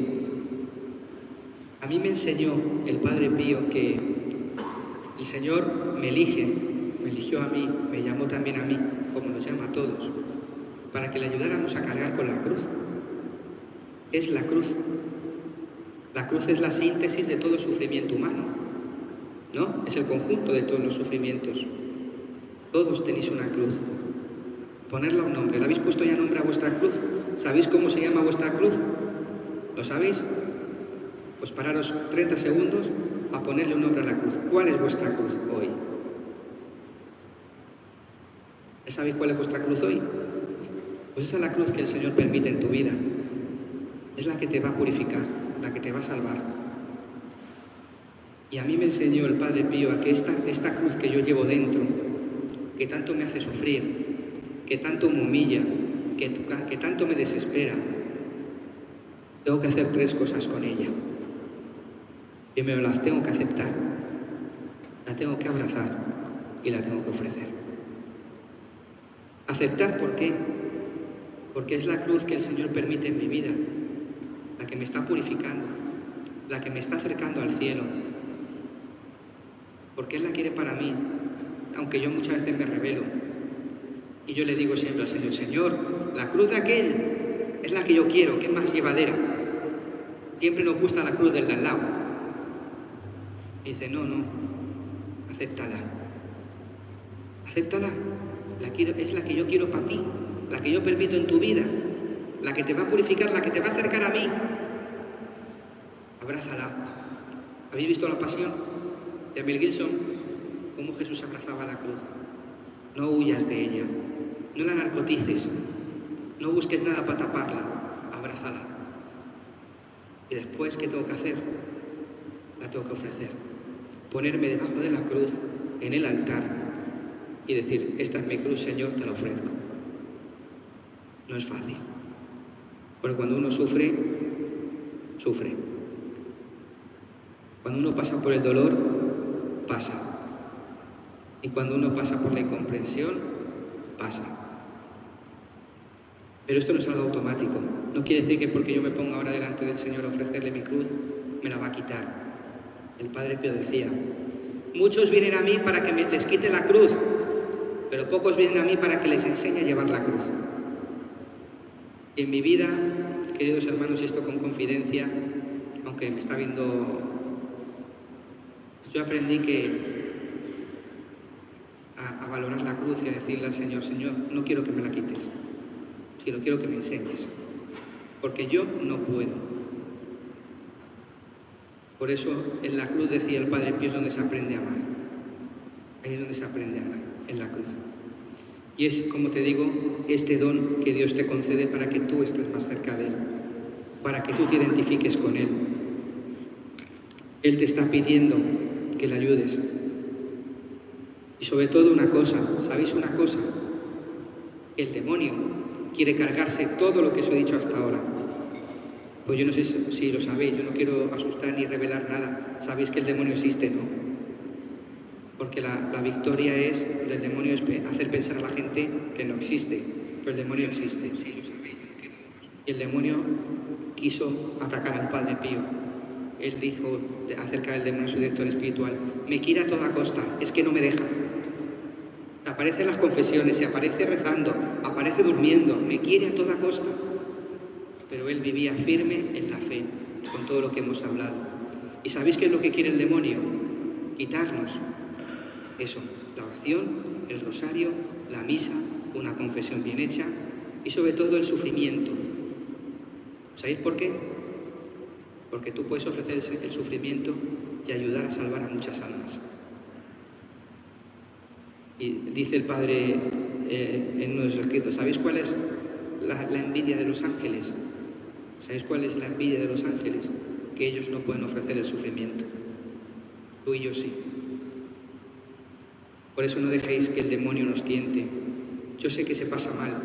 A mí me enseñó el Padre Pío que el Señor me eligió a mí, me llamó también a mí, como nos llama a todos, para que le ayudáramos a cargar con la cruz. Es la cruz. La cruz es la síntesis de todo sufrimiento humano, ¿no? Es el conjunto de todos los sufrimientos. Todos tenéis una cruz. Ponerle un nombre. ¿Le habéis puesto ya nombre a vuestra cruz? ¿Sabéis cómo se llama vuestra cruz? ¿Lo sabéis? Pues pararos 30 segundos a ponerle un nombre a la cruz. ¿Cuál es vuestra cruz hoy? ¿Sabéis cuál es vuestra cruz hoy? Pues esa es la cruz que el Señor permite en tu vida. Es la que te va a purificar, la que te va a salvar. Y a mí me enseñó el Padre Pío a que esta cruz que yo llevo dentro, que tanto me hace sufrir, que tanto me humilla, que tanto me desespera, tengo que hacer 3 cosas con ella. Primero, las tengo que aceptar, la tengo que abrazar y la tengo que ofrecer. Aceptar, ¿por qué? Porque es la cruz que el Señor permite en mi vida, la que me está purificando, la que me está acercando al cielo, porque Él la quiere para mí, aunque yo muchas veces me rebelo. Y yo le digo siempre al Señor: Señor, la cruz de aquel es la que yo quiero, que es más llevadera. Siempre nos gusta la cruz del de al lado. Y dice: no, acéptala. Acéptala. Es la que yo quiero para ti, la que yo permito en tu vida, la que te va a purificar, la que te va a acercar a mí. Abrázala. ¿Habéis visto la pasión de Mel Gibson? Cómo Jesús abrazaba la cruz. No huyas de ella, no la narcotices, no busques nada para taparla, abrázala. Y después, ¿qué tengo que hacer? La tengo que ofrecer. Ponerme debajo de la cruz, en el altar, y decir, esta es mi cruz, Señor, te la ofrezco. No es fácil. Porque cuando uno sufre, sufre. Cuando uno pasa por el dolor, pasa. Y cuando uno pasa por la incomprensión, pasa. Pero esto no es algo automático. No quiere decir que porque yo me ponga ahora delante del Señor a ofrecerle mi cruz, me la va a quitar. El Padre Pío decía, muchos vienen a mí para que les quite la cruz, pero pocos vienen a mí para que les enseñe a llevar la cruz. Y en mi vida, queridos hermanos, y esto con confidencia, aunque me está viendo, yo aprendí a valorar la cruz y a decirle al Señor, Señor, no quiero que me la quites, sino quiero que me enseñes, porque yo no puedo. Por eso en la cruz, decía el Padre Pío, es donde se aprende a amar. Ahí es donde se aprende a amar, en la cruz. Y es, como te digo, este don que Dios te concede para que tú estés más cerca de Él, para que tú te identifiques con Él. Él te está pidiendo que le ayudes. Y sobre todo una cosa, ¿sabéis una cosa? El demonio quiere cargarse todo lo que os he dicho hasta ahora. Pues yo no sé si lo sabéis, yo no quiero asustar ni revelar nada. Sabéis que el demonio existe, ¿no? Porque la victoria del demonio es hacer pensar a la gente que no existe, pero el demonio existe. Y el demonio quiso atacar al Padre Pío. Él dijo acerca del demonio, su director espiritual, me quiere a toda costa, es que no me deja. Aparece en las confesiones, se aparece rezando, aparece durmiendo, me quiere a toda costa. Pero él vivía firme en la fe, con todo lo que hemos hablado. ¿Y sabéis qué es lo que quiere el demonio? Quitarnos eso, la oración, el rosario, la misa, una confesión bien hecha y sobre todo el sufrimiento. ¿Sabéis por qué? Porque tú puedes ofrecer el sufrimiento y ayudar a salvar a muchas almas. Y dice el Padre en uno de sus escritos, ¿sabéis cuál es la envidia de los ángeles? ¿Sabéis cuál es la envidia de los ángeles? Que ellos no pueden ofrecer el sufrimiento. Tú y yo sí. Por eso no dejéis que el demonio nos tiente. Yo sé que se pasa mal,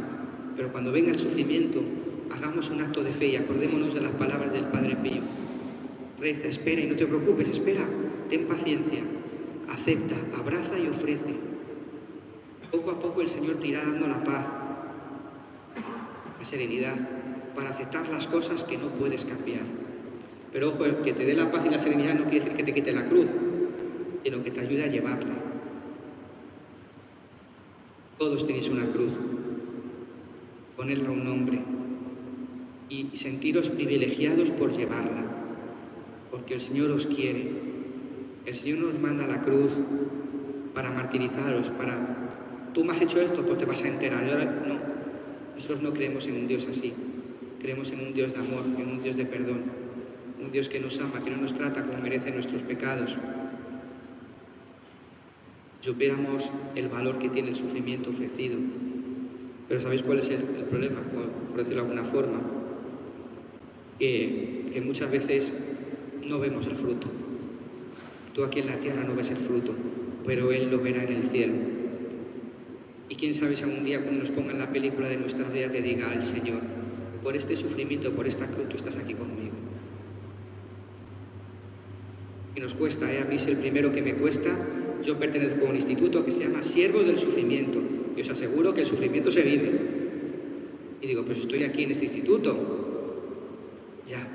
pero cuando venga el sufrimiento, hagamos un acto de fe y acordémonos de las palabras del Padre Pío. Reza, espera y no te preocupes, espera, ten paciencia, acepta, abraza y ofrece. Poco a poco el Señor te irá dando la paz, la serenidad, para aceptar las cosas que no puedes cambiar. Pero ojo, el que te dé la paz y la serenidad no quiere decir que te quite la cruz, sino que te ayude a llevarla. Todos tenéis una cruz, ponerla a un nombre y sentiros privilegiados por llevarla, porque el Señor os quiere. El Señor nos manda la cruz para martirizaros, tú me has hecho esto, pues te vas a enterar. Y ahora, no, nosotros no creemos en un Dios así. Creemos en un Dios de amor, en un Dios de perdón, un Dios que nos ama, que no nos trata como merecen nuestros pecados. Supiéramos el valor que tiene el sufrimiento ofrecido. Pero ¿sabéis cuál es el problema? Por decirlo de alguna forma, que muchas veces no vemos el fruto. Tú aquí en la tierra no ves el fruto, pero Él lo verá en el cielo. Y quién sabe si algún día cuando nos pongan la película de nuestra vida te diga al Señor, por este sufrimiento, por esta cruz, tú estás aquí conmigo. Y nos cuesta, a mí es el primero que me cuesta. Yo pertenezco a un instituto que se llama Siervos del Sufrimiento. Y os aseguro que el sufrimiento se vive. Y digo, pues estoy aquí en este instituto. Ya.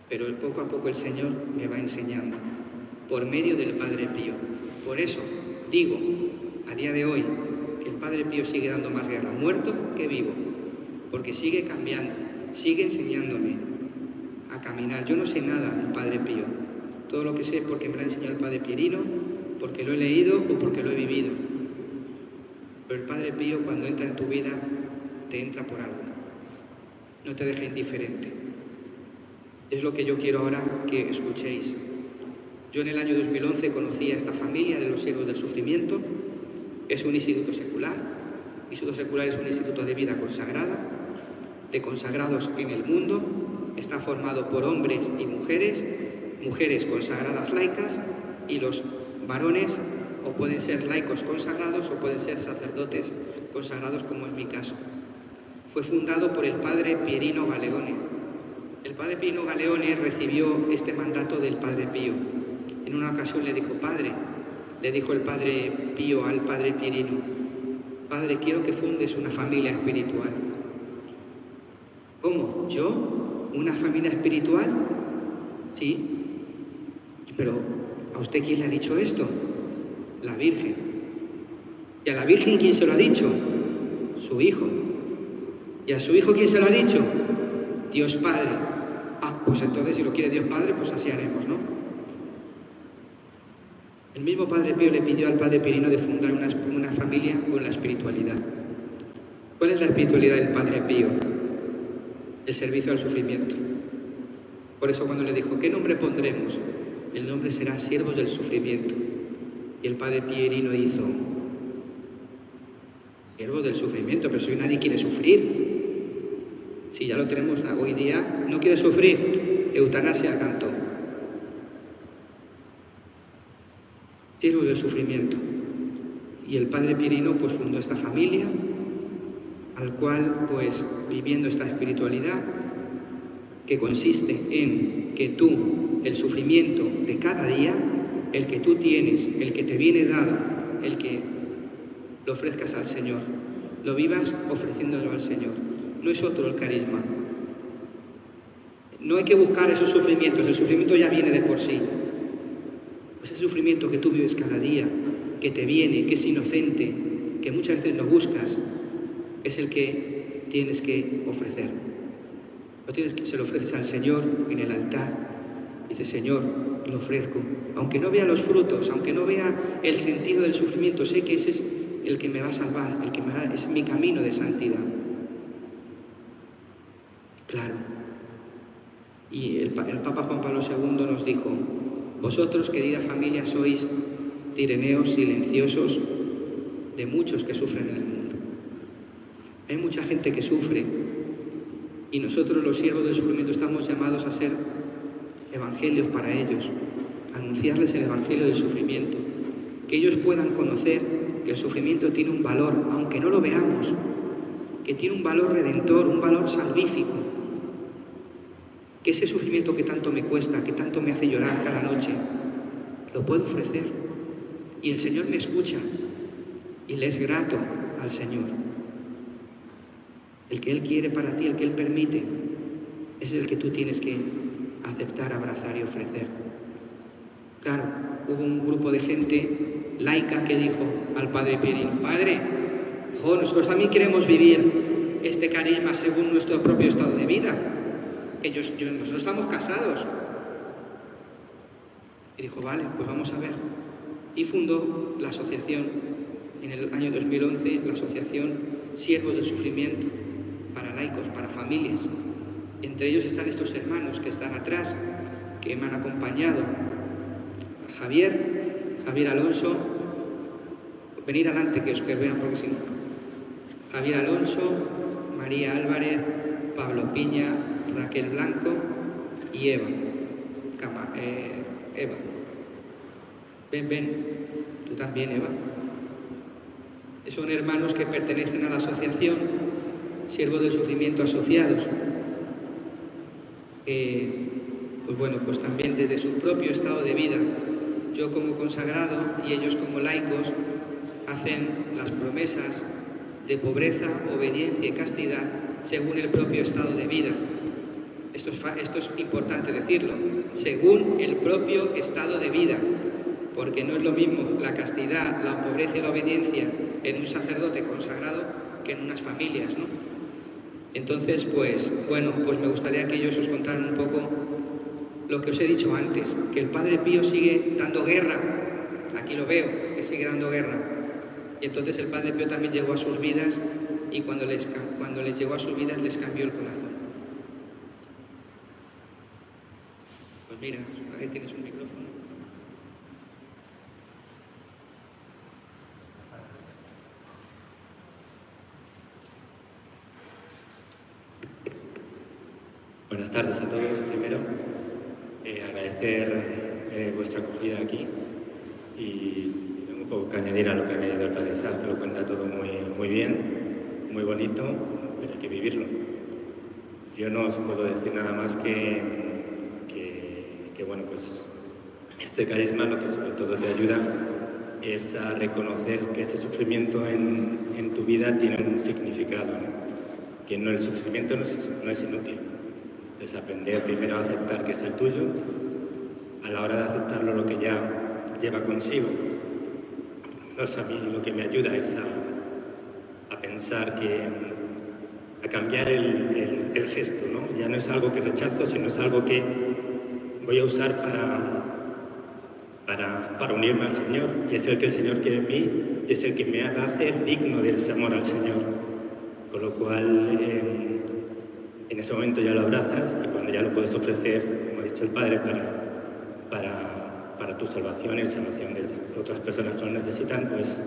Pero poco a poco el Señor me va enseñando. Por medio del Padre Pío. Por eso digo, a día de hoy, que el Padre Pío sigue dando más guerra muerto que vivo. Porque sigue cambiando, sigue enseñándome a caminar. Yo no sé nada del Padre Pío. Todo lo que sé es porque me lo ha enseñado el Padre Pierino, porque lo he leído o porque lo he vivido. Pero el Padre Pío, cuando entra en tu vida, te entra por algo. No te deja indiferente. Es lo que yo quiero ahora que escuchéis. Yo en el año 2011 conocí a esta familia de los Siervos del Sufrimiento. Es un instituto secular. El instituto secular es un instituto de vida consagrada, de consagrados en el mundo. Está formado por hombres y mujeres consagradas laicas, y los varones o pueden ser laicos consagrados o pueden ser sacerdotes consagrados, como en mi caso. Fue fundado por el padre Pierino Galeone. El padre Pierino Galeone recibió este mandato del padre Pío. En una ocasión le dijo: padre, le dijo el padre Pío al padre Pierino: padre, quiero que fundes una familia espiritual. ¿Cómo? ¿Yo? ¿Una familia espiritual? Sí. Pero ¿a usted quién le ha dicho esto? La Virgen. ¿Y a la Virgen quién se lo ha dicho? Su Hijo. ¿Y a su Hijo quién se lo ha dicho? Dios Padre. Ah, pues entonces si lo quiere Dios Padre, pues así haremos, ¿no? El mismo padre Pío le pidió al padre Pierino de fundar una familia con la espiritualidad. ¿Cuál es la espiritualidad del padre Pío? El servicio al sufrimiento. Por eso cuando le dijo: ¿qué nombre pondremos? El nombre será Siervos del Sufrimiento. Y el padre Pierino hizo: Siervos del Sufrimiento, pero si hoy nadie quiere sufrir. Si ya lo tenemos hoy día, no quiere sufrir, eutanasia cantó. Siervos del Sufrimiento. Y el padre Pierino pues fundó esta familia, al cual pues viviendo esta espiritualidad, que consiste en que tú, el sufrimiento de cada día, el que tú tienes, el que te viene dado, el que lo ofrezcas al Señor, lo vivas ofreciéndolo al Señor. No es otro el carisma. No hay que buscar esos sufrimientos, el sufrimiento ya viene de por sí. Pues ese sufrimiento que tú vives cada día, que te viene, que es inocente, que muchas veces no buscas, es el que tienes que ofrecer. Se lo ofreces al Señor en el altar. Dices: Señor, lo ofrezco. Aunque no vea los frutos, aunque no vea el sentido del sufrimiento, sé que ese es el que me va a salvar, es mi camino de santidad. Claro. Y el Papa Juan Pablo II nos dijo: vosotros, querida familia, sois tirineos silenciosos de muchos que sufren en el mundo. Hay mucha gente que sufre y nosotros, los siervos del sufrimiento, estamos llamados a ser evangelios para ellos, anunciarles el evangelio del sufrimiento, que ellos puedan conocer que el sufrimiento tiene un valor, aunque no lo veamos, que tiene un valor redentor, un valor salvífico, que ese sufrimiento que tanto me cuesta, que tanto me hace llorar cada noche, lo puedo ofrecer y el Señor me escucha y le es grato al Señor. El que Él quiere para ti, el que Él permite, es el que tú tienes que aceptar, abrazar y ofrecer. Claro, hubo un grupo de gente laica que dijo al padre Pierino: padre, nosotros también queremos vivir este carisma según nuestro propio estado de vida, que nosotros estamos casados. Y dijo: vale, pues vamos a ver. Y fundó la asociación, en el año 2011, la asociación Siervos del Sufrimiento, para laicos, para familias. Entre ellos están estos hermanos que están atrás, que me han acompañado. Javier Alonso, venir adelante que os vean porque si no. Javier Alonso, María Álvarez, Pablo Piña, Raquel Blanco y Eva. Eva. Ven, tú también, Eva. Son hermanos que pertenecen a la asociación Siervos del Sufrimiento Asociados. Pues bueno, pues también desde su propio estado de vida, yo como consagrado y ellos como laicos, hacen las promesas de pobreza, obediencia y castidad según el propio estado de vida. Esto es importante decirlo, según el propio estado de vida, porque no es lo mismo la castidad, la pobreza y la obediencia en un sacerdote consagrado que en unas familias, ¿no? Entonces, pues bueno, pues me gustaría que ellos os contaran un poco lo que os he dicho antes, que el Padre Pío sigue dando guerra, aquí lo veo, que sigue dando guerra. Y entonces el Padre Pío también llegó a sus vidas y cuando les llegó a sus vidas les cambió el corazón. Pues mira, ahí tienes un micrófono. Buenas tardes a todos. Primero, agradecer vuestra acogida aquí y vengo poco que añadir a lo que ha añadido el Padre Sá, que lo cuenta todo muy bien, muy bonito, pero hay que vivirlo. Yo no os puedo decir nada más que bueno, pues este carisma lo que sobre todo te ayuda es a reconocer que ese sufrimiento en tu vida tiene un significado, ¿no? Que el sufrimiento no es inútil. Es aprender primero a aceptar que es el tuyo, a la hora de aceptarlo lo que ya lleva consigo. Pues a mí lo que me ayuda es a pensar a cambiar el gesto, ¿no? Ya no es algo que rechazo, sino es algo que voy a usar para unirme al Señor, y es el que el Señor quiere en mí, y es el que me haga hacer digno de ese amor al Señor. Con lo cual, en ese momento ya lo abrazas, y cuando ya lo puedes ofrecer, como ha dicho el Padre, para tu salvación y la salvación de otras personas que lo necesitan, pues,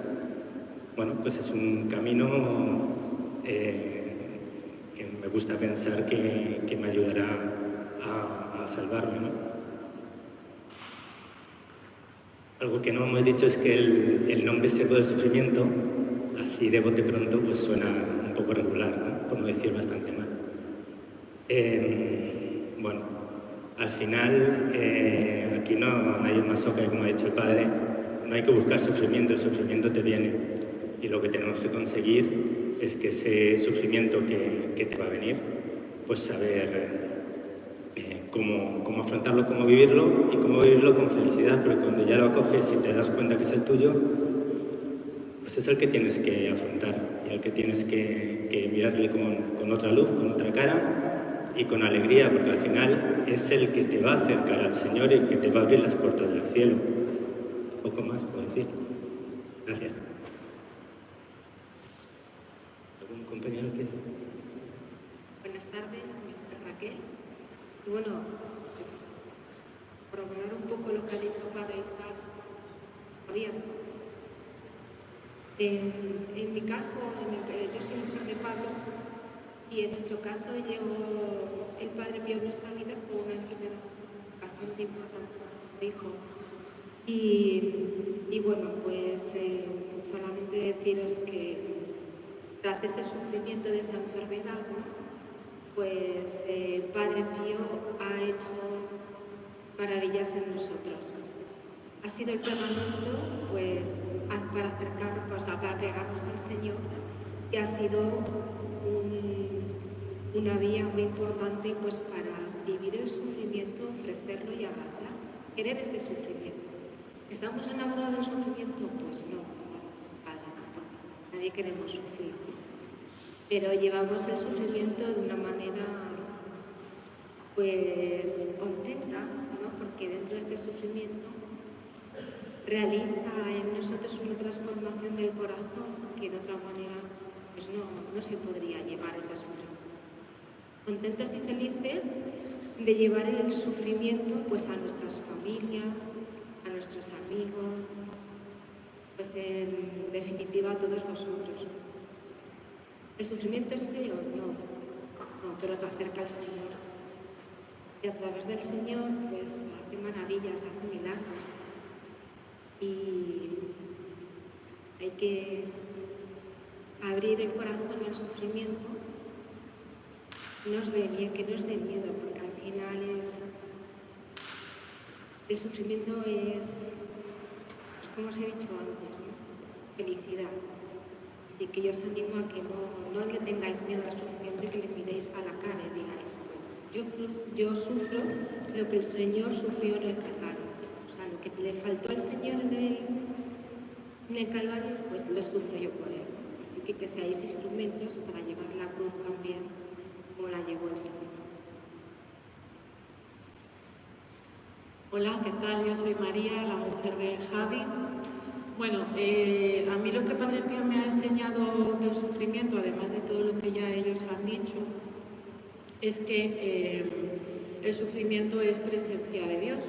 bueno, pues es un camino que me gusta pensar que me ayudará a salvarme, ¿no? Algo que no hemos dicho es que el nombre siervo del sufrimiento, así de bote pronto, pues suena un poco regular, ¿no? Por no decir bastante mal. Bueno, al final, aquí no hay un masoca, como ha dicho el Padre, no hay que buscar sufrimiento, el sufrimiento te viene. Y lo que tenemos que conseguir es que ese sufrimiento que te va a venir, pues saber cómo afrontarlo, cómo vivirlo y cómo vivirlo con felicidad, pero cuando ya lo acoges y te das cuenta que es el tuyo, pues es el que tienes que afrontar y al que tienes que mirarle con otra luz, con otra cara y con alegría, porque al final es el que te va a acercar al Señor y el que te va a abrir las puertas del cielo. Poco más puedo decir. Gracias. ¿Algún compañero quiere? Buenas tardes, mi nombre es Raquel. Y bueno, pues, corroborar un poco lo que ha dicho el Padre Isaac, Javier. En mi caso, yo soy mujer de Pablo, y en nuestro caso llegó el Padre Pío en nuestras vidas con una enfermedad bastante importante para nuestro hijo. Y bueno, pues solamente deciros que tras ese sufrimiento de esa enfermedad, pues Padre Pío ha hecho maravillas en nosotros. Ha sido el pegamento, pues, para acercarnos, pues, para pegarnos al Señor, y ha sido una vía muy importante, pues, para vivir el sufrimiento, ofrecerlo y abrazar, querer ese sufrimiento. ¿Estamos enamorados del sufrimiento? Pues no, Padre, nadie queremos sufrir, ¿no? Pero llevamos el sufrimiento de una manera, pues, contenta, ¿no? Porque dentro de ese sufrimiento realiza en nosotros una transformación del corazón que de otra manera, pues, no se podría llevar ese sufrimiento. Contentos y felices de llevar el sufrimiento, pues, a nuestras familias, a nuestros amigos, pues, en definitiva a todos vosotros. ¿El sufrimiento es feo? No, pero te acerca al Señor. Y a través del Señor, pues, hace maravillas, hace milagros. Y hay que abrir el corazón al sufrimiento, que no os dé miedo, porque al final el sufrimiento es, como os he dicho antes, ¿no? Felicidad. Así que yo os animo a que no le tengáis miedo al sufrimiento y que le miréis a la cara y digáis, pues yo sufro lo que el Señor sufrió en el Calvario. O sea, lo que le faltó al Señor en el Calvario, pues lo sufro yo por él. Así que seáis instrumentos para llevar la cruz también como la llevó el Señor. Hola, ¿qué tal? Yo soy María, la mujer de Javi. Bueno, a mí lo que Padre Pío me ha enseñado del sufrimiento, además de todo lo que ya ellos han dicho, es que el sufrimiento es presencia de Dios.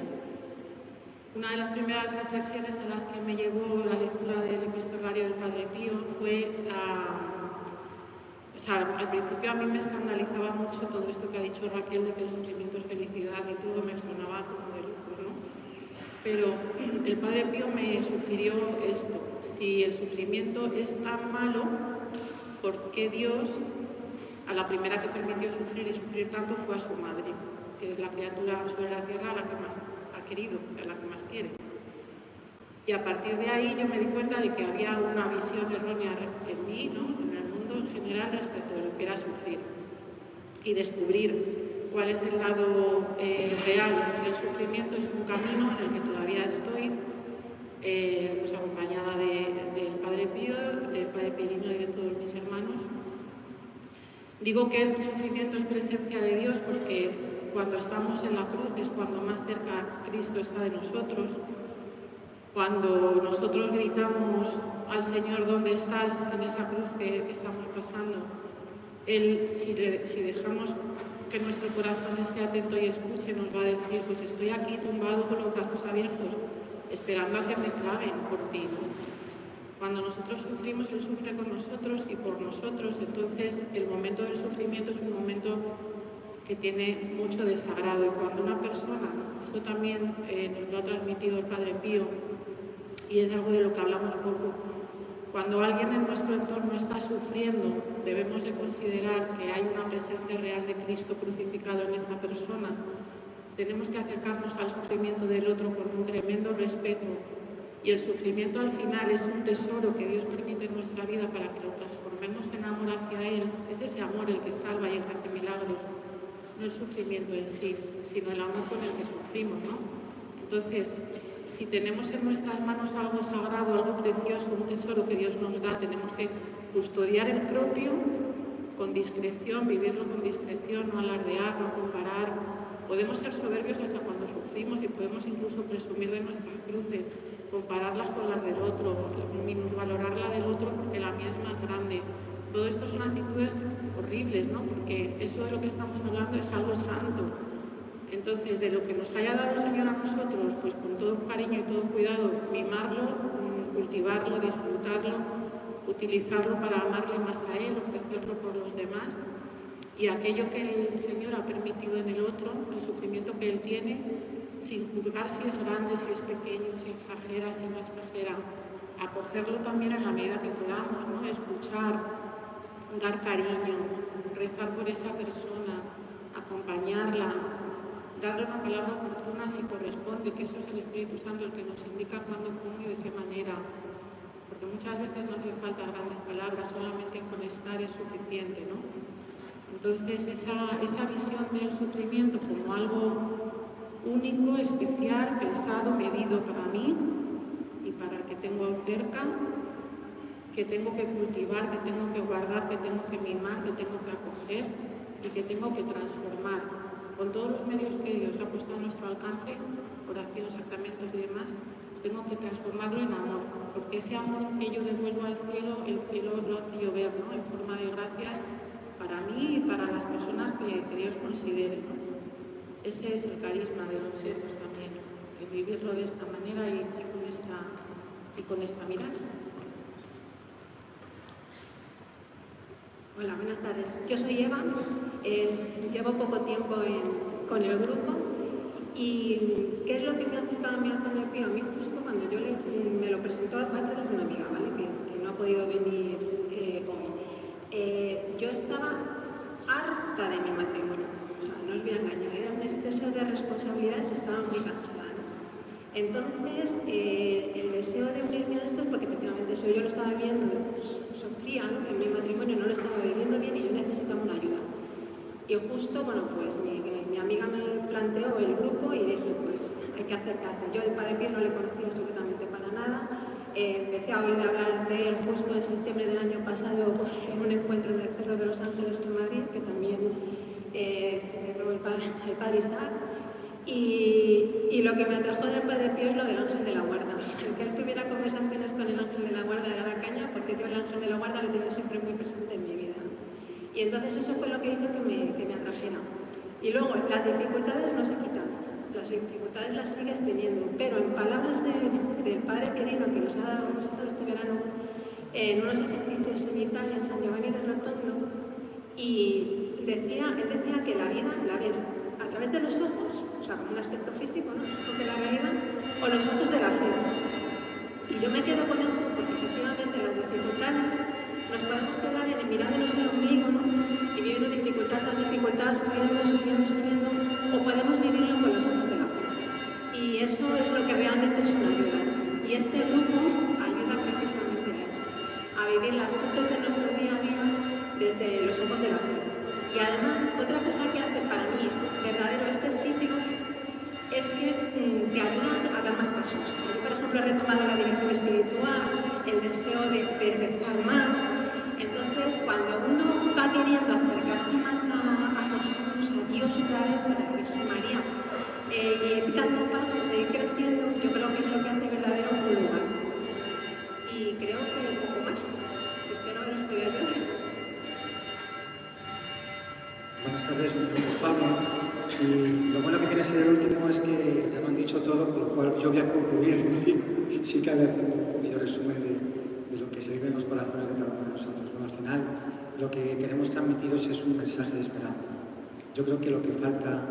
Una de las primeras reflexiones a las que me llevó la lectura del epistolario del Padre Pío fue al principio a mí me escandalizaba mucho todo esto que ha dicho Raquel de que el sufrimiento es felicidad y todo me sonaba como de locos, ¿no? Pero el Padre Pío me sugirió esto, si el sufrimiento es tan malo, ¿por qué Dios a la primera que permitió sufrir y sufrir tanto fue a su madre, que es la criatura sobre la tierra a la que más ha querido, a la que más quiere? Y a partir de ahí yo me di cuenta de que había una visión errónea en mí, ¿no?, en el mundo en general, respecto de lo que era sufrir. Y descubrir cuál es el lado real del sufrimiento es un camino en el que todavía estoy, pues acompañada del Padre Pío, del Padre Pirino y de todos mis hermanos. Digo que el sufrimiento es presencia de Dios porque cuando estamos en la cruz es cuando más cerca Cristo está de nosotros. Cuando nosotros gritamos al Señor, ¿dónde estás?, en esa cruz que estamos pasando, Él, si dejamos que nuestro corazón esté atento y escuche, nos va a decir, pues estoy aquí tumbado con los brazos abiertos, esperando a que me claven por ti, ¿no? Cuando nosotros sufrimos, Él sufre con nosotros y por nosotros. Entonces, el momento del sufrimiento es un momento que tiene mucho de sagrado. Y cuando una persona, esto también nos lo ha transmitido el Padre Pío, y es algo de lo que hablamos poco, cuando alguien en nuestro entorno está sufriendo, debemos de considerar que hay una presencia real de Cristo crucificado en esa persona. Tenemos que acercarnos al sufrimiento del otro con un tremendo respeto. Y el sufrimiento al final es un tesoro que Dios permite en nuestra vida para que lo transformemos en amor hacia Él. Es ese amor el que salva y el que hace milagros, no el sufrimiento en sí, sino el amor con el que sufrimos, ¿no? Entonces, si tenemos en nuestras manos algo sagrado, algo precioso, un tesoro que Dios nos da, tenemos que custodiar el propio con discreción, vivirlo con discreción, no alardear, no comparar. Podemos ser soberbios hasta cuando sufrimos y podemos incluso presumir de nuestras cruces, compararlas con las del otro, minusvalorar la del otro porque la mía es más grande. Todo esto son actitudes horribles, ¿no? Porque eso de lo que estamos hablando es algo santo. Entonces, de lo que nos haya dado el Señor a nosotros, pues con todo cariño y todo cuidado, mimarlo, cultivarlo, disfrutarlo, utilizarlo para amarle más a Él, ofrecerlo por los demás. Y aquello que el Señor ha permitido en el otro, el sufrimiento que Él tiene, sin juzgar si es grande, si es pequeño, si exagera, si no exagera, acogerlo también en la medida que podamos, ¿no? Escuchar, dar cariño, rezar por esa persona, acompañarla, darle una palabra oportuna si corresponde, que eso es el Espíritu Santo el que nos indica cuándo, cómo y de qué manera, porque muchas veces no hace falta grandes palabras, solamente con estar es suficiente, ¿no? Entonces esa visión del sufrimiento como algo único, especial, pensado, medido para mí y para el que tengo cerca, que tengo que cultivar, que tengo que guardar, que tengo que mimar, que tengo que acoger y que tengo que transformar con todos los medios que Dios ha puesto a nuestro alcance, oración, sacramentos y demás. Tengo que transformarlo en amor, porque ese amor que yo devuelvo al cielo, el cielo lo hace llover, ¿no?, en forma de gracias para mí y para las personas que Dios considere, ¿no? Ese es el carisma de los siervos también, el vivirlo de esta manera y con esta mirada. Hola, buenas tardes. Yo soy Eva, llevo poco tiempo con el grupo y ¿qué es lo que me ha acercado a mí al Padre Pío? A mí justo cuando yo me lo presentó a través de una amiga, ¿vale?, que no ha podido venir hoy. Yo estaba harta de mi matrimonio. O sea, no os voy a engañar, era un exceso de responsabilidades, estaba muy cansada, ¿no? Entonces, el deseo de unirme a esto es porque efectivamente eso yo lo estaba viviendo, sufría, ¿no?, que mi matrimonio no lo estaba viviendo bien y yo necesitaba una ayuda. Y justo, bueno, pues mi amiga me planteó el grupo y dije, pues hay que acercarse. Yo el Padre Pío no le conocía absolutamente para nada. Empecé a oír hablar de él justo en septiembre del año pasado en un encuentro en el Cerro de los Ángeles en Madrid, que también celebró el padre Isaac, y lo que me atrajo del Padre Pío es lo del ángel de la guarda. El que él tuviera conversaciones con el ángel de la guarda era la caña, porque yo el ángel de la guarda lo tenía siempre muy presente en mi vida. Y entonces eso fue lo que hizo que me atrajera. Y luego, las dificultades no se quitan, las dificultades las sigues teniendo, pero en palabras del Padre Pirino, que nos ha estado este verano en unos ejercicios en Italia, en San Giovanni del Rotondo, y él decía que la vida la ves a través de los ojos, o sea, como un aspecto físico, ¿no?, los ojos de la realidad, o los ojos de la fe. Y yo me quedo con eso porque efectivamente las dificultades nos podemos quedar en mirándonos el ombligo, ¿no? Y viviendo dificultad tras dificultad, sufriendo, o podemos vivirlo con los ojos de la fe. Y eso es lo que realmente es una ayuda. Y este grupo ayuda precisamente a eso, a vivir las cruces de nuestro día a día desde los ojos de la fe. Y además, otra cosa que hace para mí verdadero este sitio es que te ayuda a dar más pasos. Yo, por ejemplo, he retomado la dirección espiritual, el deseo de rezar más. Entonces, cuando uno va queriendo acercarse más a Jesús, a Dios otra vez, a la Virgen María, y dando pasos, de ir creciendo, yo creo que es lo que hace verdadero un lugar. Y creo que un poco más. Espero que nos pueda ayudar. Buenas tardes, mi nombre es Pablo. Y lo bueno que tiene ser el último es que ya lo han dicho todo, por lo cual yo voy a concluir, sí que voy a hacer un pequeño resumen de lo que se vive en los corazones de cada uno de nosotros. Bueno, al final, lo que queremos transmitiros es un mensaje de esperanza. Yo creo que lo que falta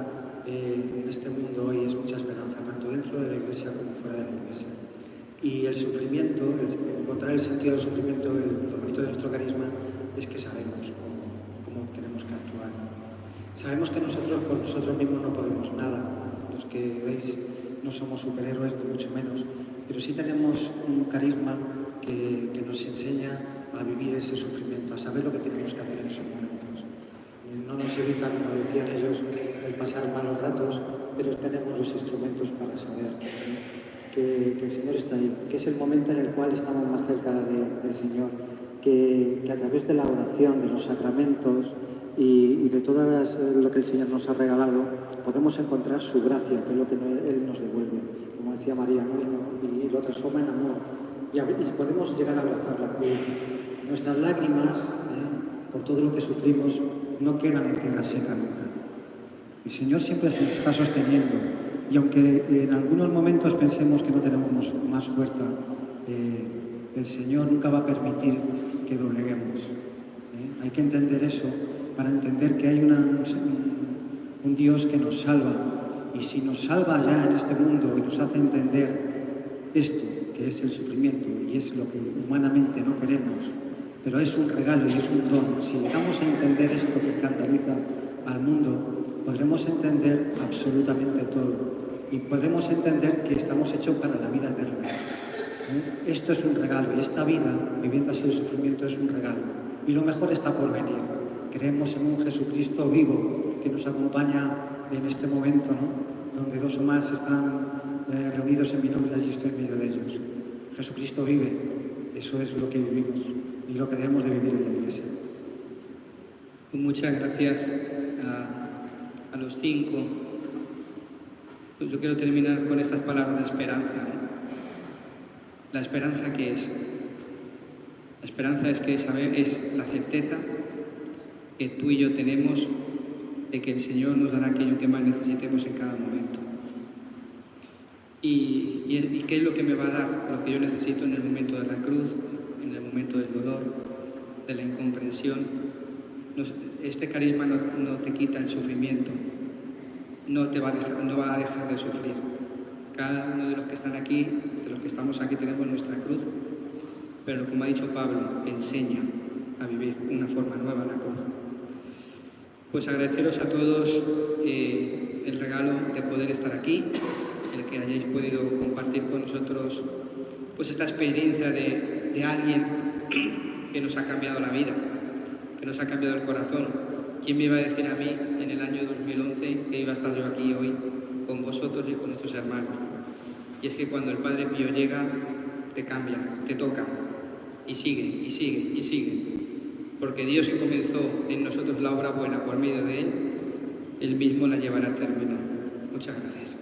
en este mundo hoy es mucha esperanza, tanto dentro de la Iglesia como fuera de la Iglesia. Y el sufrimiento, encontrar el sentido del sufrimiento, lo bonito de nuestro carisma, es que sabemos cómo tenemos que actuar. Sabemos que nosotros por nosotros mismos no podemos nada. Los que veis no somos superhéroes, ni mucho menos, pero sí tenemos un carisma que nos enseña a vivir ese sufrimiento, a saber lo que tenemos que hacer en esos momentos. No nos evita, como decían ellos, el pasar malos ratos, pero tenemos los instrumentos para saber que el Señor está ahí, que es el momento en el cual estamos más cerca del Señor, que a través de la oración, de los sacramentos y de todo lo que el Señor nos ha regalado, podemos encontrar su gracia, que es lo que Él nos devuelve, como decía María, ¿no? Y lo transforma en amor. Y podemos llegar a abrazar la cruz. Nuestras lágrimas, por todo lo que sufrimos, no quedan en tierra seca nunca. El Señor siempre nos está sosteniendo. Y aunque en algunos momentos pensemos que no tenemos más fuerza, el Señor nunca va a permitir que dobleguemos. Hay que entender eso para entender que hay un Dios que nos salva. Y si nos salva ya en este mundo y nos hace entender esto, que es el sufrimiento y es lo que humanamente no queremos, pero es un regalo y es un don. Si llegamos a entender esto que escandaliza al mundo, podremos entender absolutamente todo y podremos entender que estamos hechos para la vida eterna. Esto es un regalo y esta vida, viviendo así el sufrimiento, es un regalo. Y lo mejor está por venir. Creemos en un Jesucristo vivo que nos acompaña en este momento, ¿no? Donde dos o más están reunidos en mi nombre, allí estoy en medio de ellos. Jesucristo vive, eso es lo que vivimos y lo que debemos de vivir en la Iglesia. Muchas gracias a los 5. Yo quiero terminar con estas palabras de esperanza, ¿no? La esperanza, ¿qué es? La esperanza es la certeza que tú y yo tenemos de que el Señor nos dará aquello que más necesitemos en cada momento. ¿Y qué es lo que me va a dar? Lo que yo necesito en el momento de la cruz, en el momento del dolor, de la incomprensión. Este carisma no te quita el sufrimiento, no va a dejar de sufrir. Cada uno de los que están aquí, de los que estamos aquí, tenemos nuestra cruz, pero como ha dicho Pablo, enseña a vivir una forma nueva la cruz. Pues agradeceros a todos el regalo de poder estar aquí, el que hayáis podido compartir con nosotros pues esta experiencia de alguien que nos ha cambiado la vida, que nos ha cambiado el corazón. ¿Quién me iba a decir a mí en el año 2011 que iba a estar yo aquí hoy con vosotros y con estos hermanos? Y es que cuando el Padre Pío llega, te cambia, te toca, y sigue, y sigue, y sigue. Porque Dios, que comenzó en nosotros la obra buena por medio de Él, Él mismo la llevará a término. Muchas gracias.